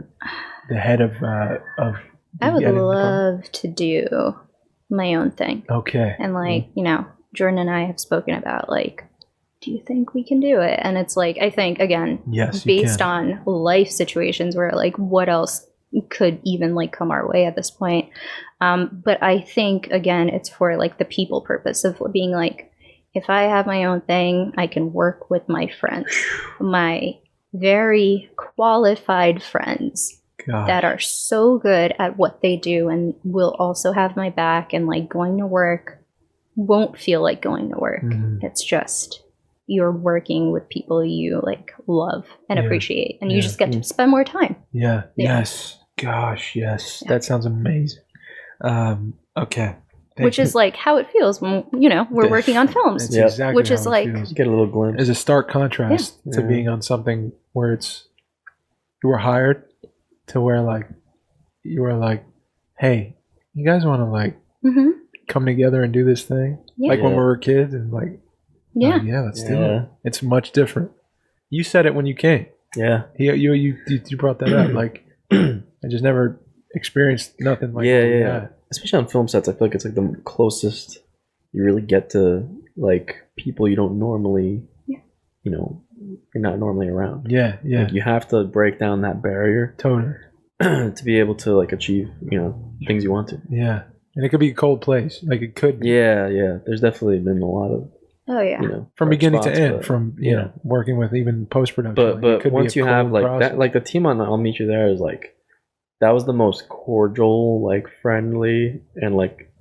the head of I would love to do my own thing. Okay. And like, you know, Jordan and I have spoken about like, do you think we can do it? And it's like, I think again, based on life situations where like what else could even like come our way at this point. But I think again, it's for like the people purpose of being like, if I have my own thing, I can work with my friends, my very qualified friends that are so good at what they do and will also have my back, and like going to work won't feel like going to work. It's just you're working with people you like love and appreciate, and you just get to spend more time. Yes. Gosh, yes. That sounds amazing. Okay. Which is like how it feels when, you know, we're working on films. That's exactly which how is it like feels. Get a little glimpse. There's a stark contrast to being on something where it's you were hired to where like you were like, hey, you guys want to like Mm-hmm. come together and do this thing? Yeah. Like when we were kids and like, Yeah. yeah, let's do Yeah. it. It's much different. You said it when you came. Yeah. You brought that up. Like, I just never experienced nothing like Yeah, what we yeah. had. Especially on film sets, I feel like it's like the closest you really get to like people you don't normally, you know, you're not normally around. Yeah, yeah. Like you have to break down that barrier Totally. to be able to like achieve, you know, things you want to. Yeah. And it could be a cold place. Like it could be. Yeah, yeah. There's definitely been a lot of, Oh yeah. you know, From dark beginning spots, to end, but, from you know, working with even post production. but once you have like that, like the team on I'll Meet You There is like, that was the most cordial, like friendly, and like,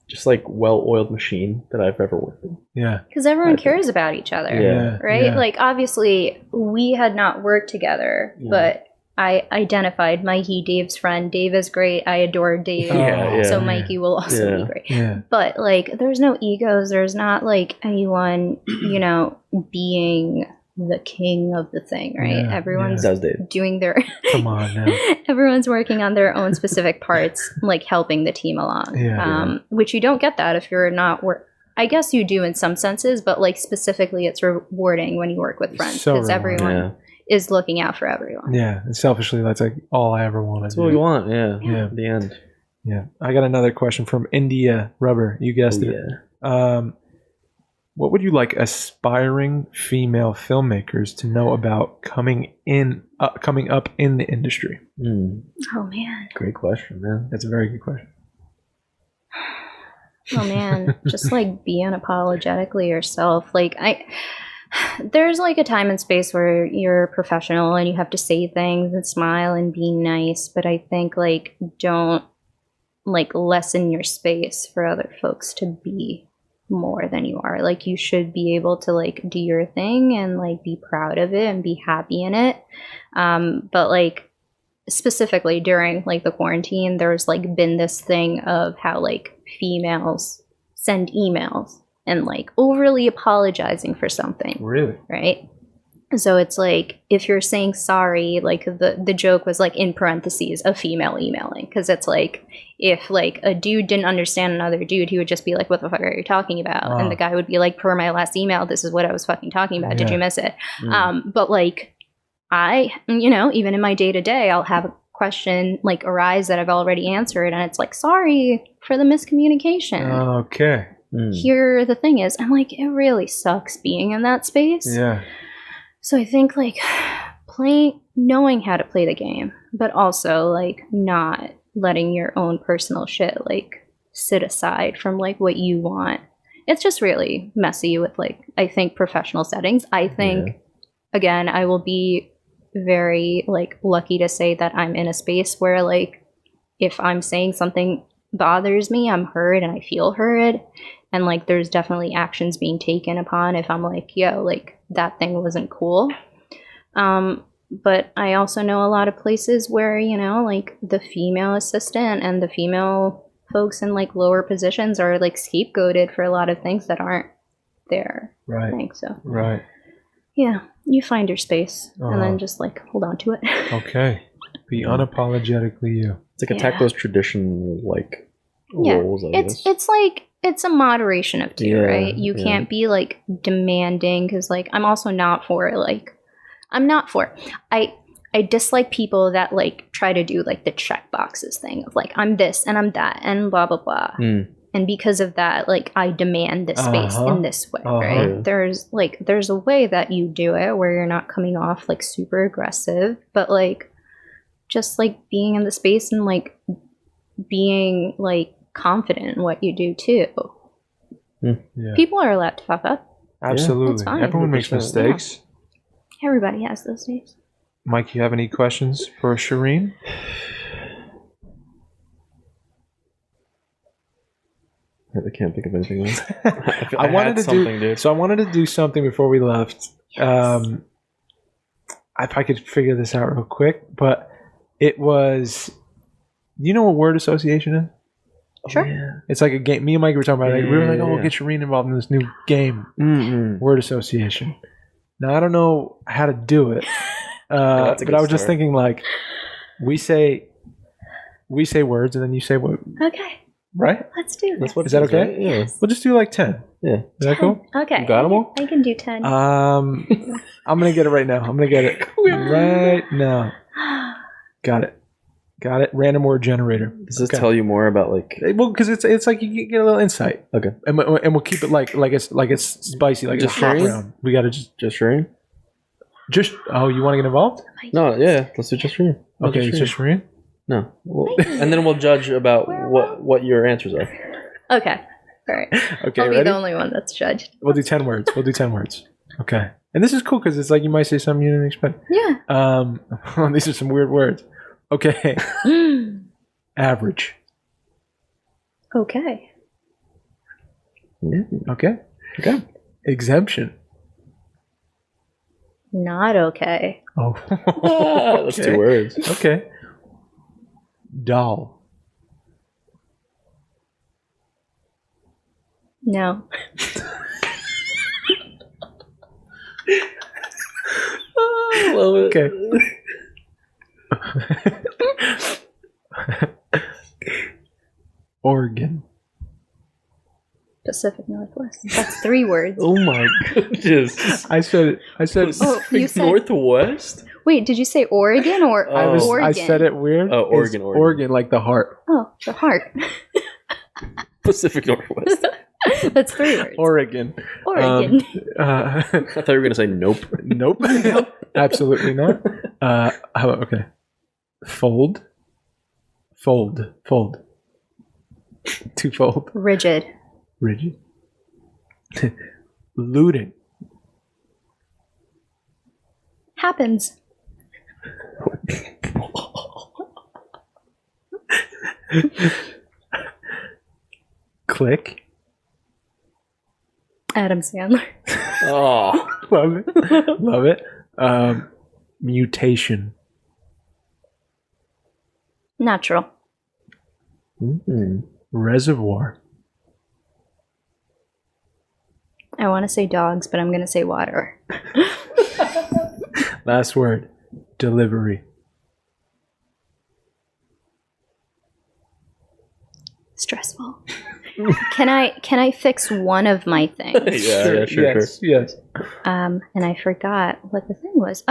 just like well-oiled machine that I've ever worked with. yeah, Because everyone I think- cares about each other. Yeah. Right? yeah. Like, obviously, we had not worked together, Yeah. but I identified Mikey, Dave's friend. Dave is great. I adore Dave. Yeah, yeah. So Mikey will also Yeah. be great. yeah, But, like, there's no egos. There's not, like, anyone, you know, being the king of the thing, right? Yeah, Everyone's Does Dave? doing their... come on now. Everyone's working on their own specific parts, like helping the team along. Yeah. Which you don't get that if you're not I guess you do in some senses, but like specifically, it's rewarding when you work with friends So because rewarding. everyone Yeah. is looking out for everyone. Yeah, and selfishly, that's like all I ever wanted. That's what we want, yeah. Yeah. At the end. Yeah, I got another question from India Rubber. You guessed Oh, it. yeah. What would you like aspiring female filmmakers to know about coming up in the industry? Oh man, Great question, man. That's a very good question. oh man, just like be unapologetically yourself. Like there's like a time and space where you're professional and you have to say things and smile and be nice, but I think like don't like lessen your space for other folks to be more than you are. Like you should be able to like do your thing and like be proud of it and be happy in it. But like specifically during like the quarantine, there's like been this thing of how like females send emails and like overly apologizing for something, Really? right? So it's like if you're saying sorry, like the joke was like in parentheses a female emailing, because it's like if like a dude didn't understand another dude, he would just be like, what the fuck are you talking about? Wow. And the guy would be like, per my last email, this is what I was fucking talking about. Did Yeah. you miss it? Mm. But like I, you know, even in my day to day, I'll have a question like arise that I've already answered, and it's like, sorry for the miscommunication. Okay. Mm. Here the thing is, I'm like, it really sucks being in that space. Yeah. So I think like knowing how to play the game, but also like not letting your own personal shit like sit aside from like what you want. It's just really messy with like, I think professional settings. I think again, I will be very like lucky to say that I'm in a space where like if I'm saying something bothers me, I'm heard and I feel heard. And like there's definitely actions being taken upon if I'm like, yo, like that thing wasn't cool. But I also know a lot of places where, you know, like the female assistant and the female folks in like lower positions are like scapegoated for a lot of things that aren't their Right. thing. So Right. yeah, you find your space and Uh-huh. then just like hold on to it. Okay. Be unapologetically you. It's like attack Yeah. those traditional like Yeah, roles, I guess. it's like it's a moderation of two, Yeah, right? You yeah. can't be like demanding because like I'm also not for like I dislike people that like try to do like the check boxes thing of like I'm this and I'm that and blah blah blah. Mm. And because of that, like I demand this space Uh-huh. in this way, Uh-huh. right? There's a way that you do it where you're not coming off like super aggressive, but like just like being in the space and like being like confident in what you do too. Yeah. People are allowed to fuck up. Absolutely. That's fine. Everyone makes 100%. mistakes. Everybody has those days. Mike, you have any questions for Sherine? I can't think of anything else. I wanted to something, do dude. so. I wanted to do something before we left. If I could figure this out real quick, but it was. You know what word association is? Sure. Yeah. It's like a game. Me and Mike were talking about it. Like, we were like, Yeah, "Oh, we'll yeah. get Sherine involved in this new game, Mm-mm. word association." Now I don't know how to do it, That's a but good I was just start. thinking like We say words and then you say what, Okay, right? let's do this. Is that okay? Yeah. We'll just do like 10. Yeah. Is that cool? Okay. You got 'em all? I can do 10. I'm gonna get it right now. I'm gonna get it right now. Got it. Random word generator. Does this tell you more about like? Well, because it's like you get a little insight. Okay. And we'll keep it like it's spicy, like Just it's hot Sherine? round. We gotta just Sherine? oh, you want to get involved? No, yeah. Let's do just Sherine. Okay, it's just Sherine. No. And then we'll judge about what your answers are. Okay. All right. Okay, I'll be ready? the only one that's judged. We'll do 10 words. Okay. And this is cool because it's like you might say something you didn't expect. Yeah. These are some weird words. Okay. Average. Okay. Okay. Exemption. Not okay. Oh. That's 2 words. Okay. Doll. No. I love it. Okay. Oregon. Pacific Northwest. That's 3 words. Oh my goodness. I said Oh, you said. Northwest? Wait, did you say Oregon or Oregon? I said it weird. Oh, Oregon, It's Oregon. Oregon, like the heart. Oh, the heart. Pacific Northwest. That's 3 words. Oregon. Oregon. I thought you were gonna say nope. Nope. Absolutely not. How about, okay. Fold. Twofold. Rigid. Rigid. Looting. Happens. Click. Adam Sandler. Oh. Love it. Mutation. Natural. Reservoir. I want to say dogs, but I'm going to say water. Last word. Delivery. Stressful. Can I fix one of my things? Yeah, sure. Yes. And I forgot what the thing was.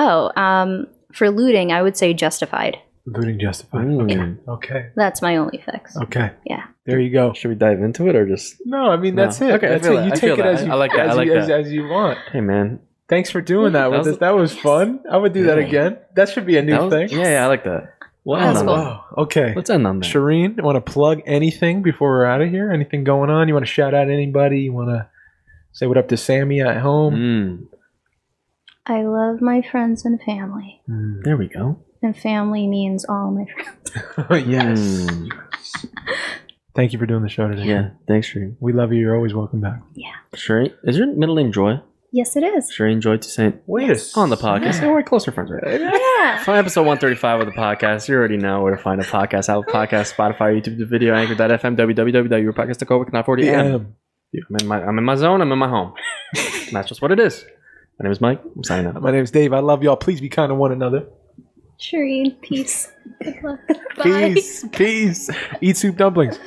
For looting, I would say justified. Looting justified. Okay. That's my only fix. Okay. Yeah. There you go. Should we dive into it or just? No, I mean that's it. Okay, That's I feel it. that. You I take feel it that. as you I like that. I like that. as you want. Hey man, Thanks for doing that with us. That was fun. I would do that again. That should be a new thing. Yeah, I like that. Well, That was end cool. on that. Oh, okay. Let's end on that. Sherine, want to plug anything before we're out of here? Anything going on? You want to shout out anybody? You want to say what up to Sammy at home? I love my friends and family. There we go. And family means all my friends. Yes. Thank you for doing the show today. Yeah, thanks, Sherine. We love you. You're always welcome back. Yeah. Sherine, is your middle name Joy? Yes, it is. Sherine Joy Toussaint. Wait On the podcast. Yeah, we're closer friends, right? Yeah. From episode 135 of the podcast, you already know where to find a podcast. Apple Podcast, Spotify, YouTube, the video, Anchor.fm, www.yourpodcast.co.com. I'm in my zone. I'm in my home. And that's just what it is. My name is Mike. I'm signing out. My name's Dave. I love y'all. Please be kind to one another. Sherine, peace. Good luck. Bye. Peace. Eat soup dumplings.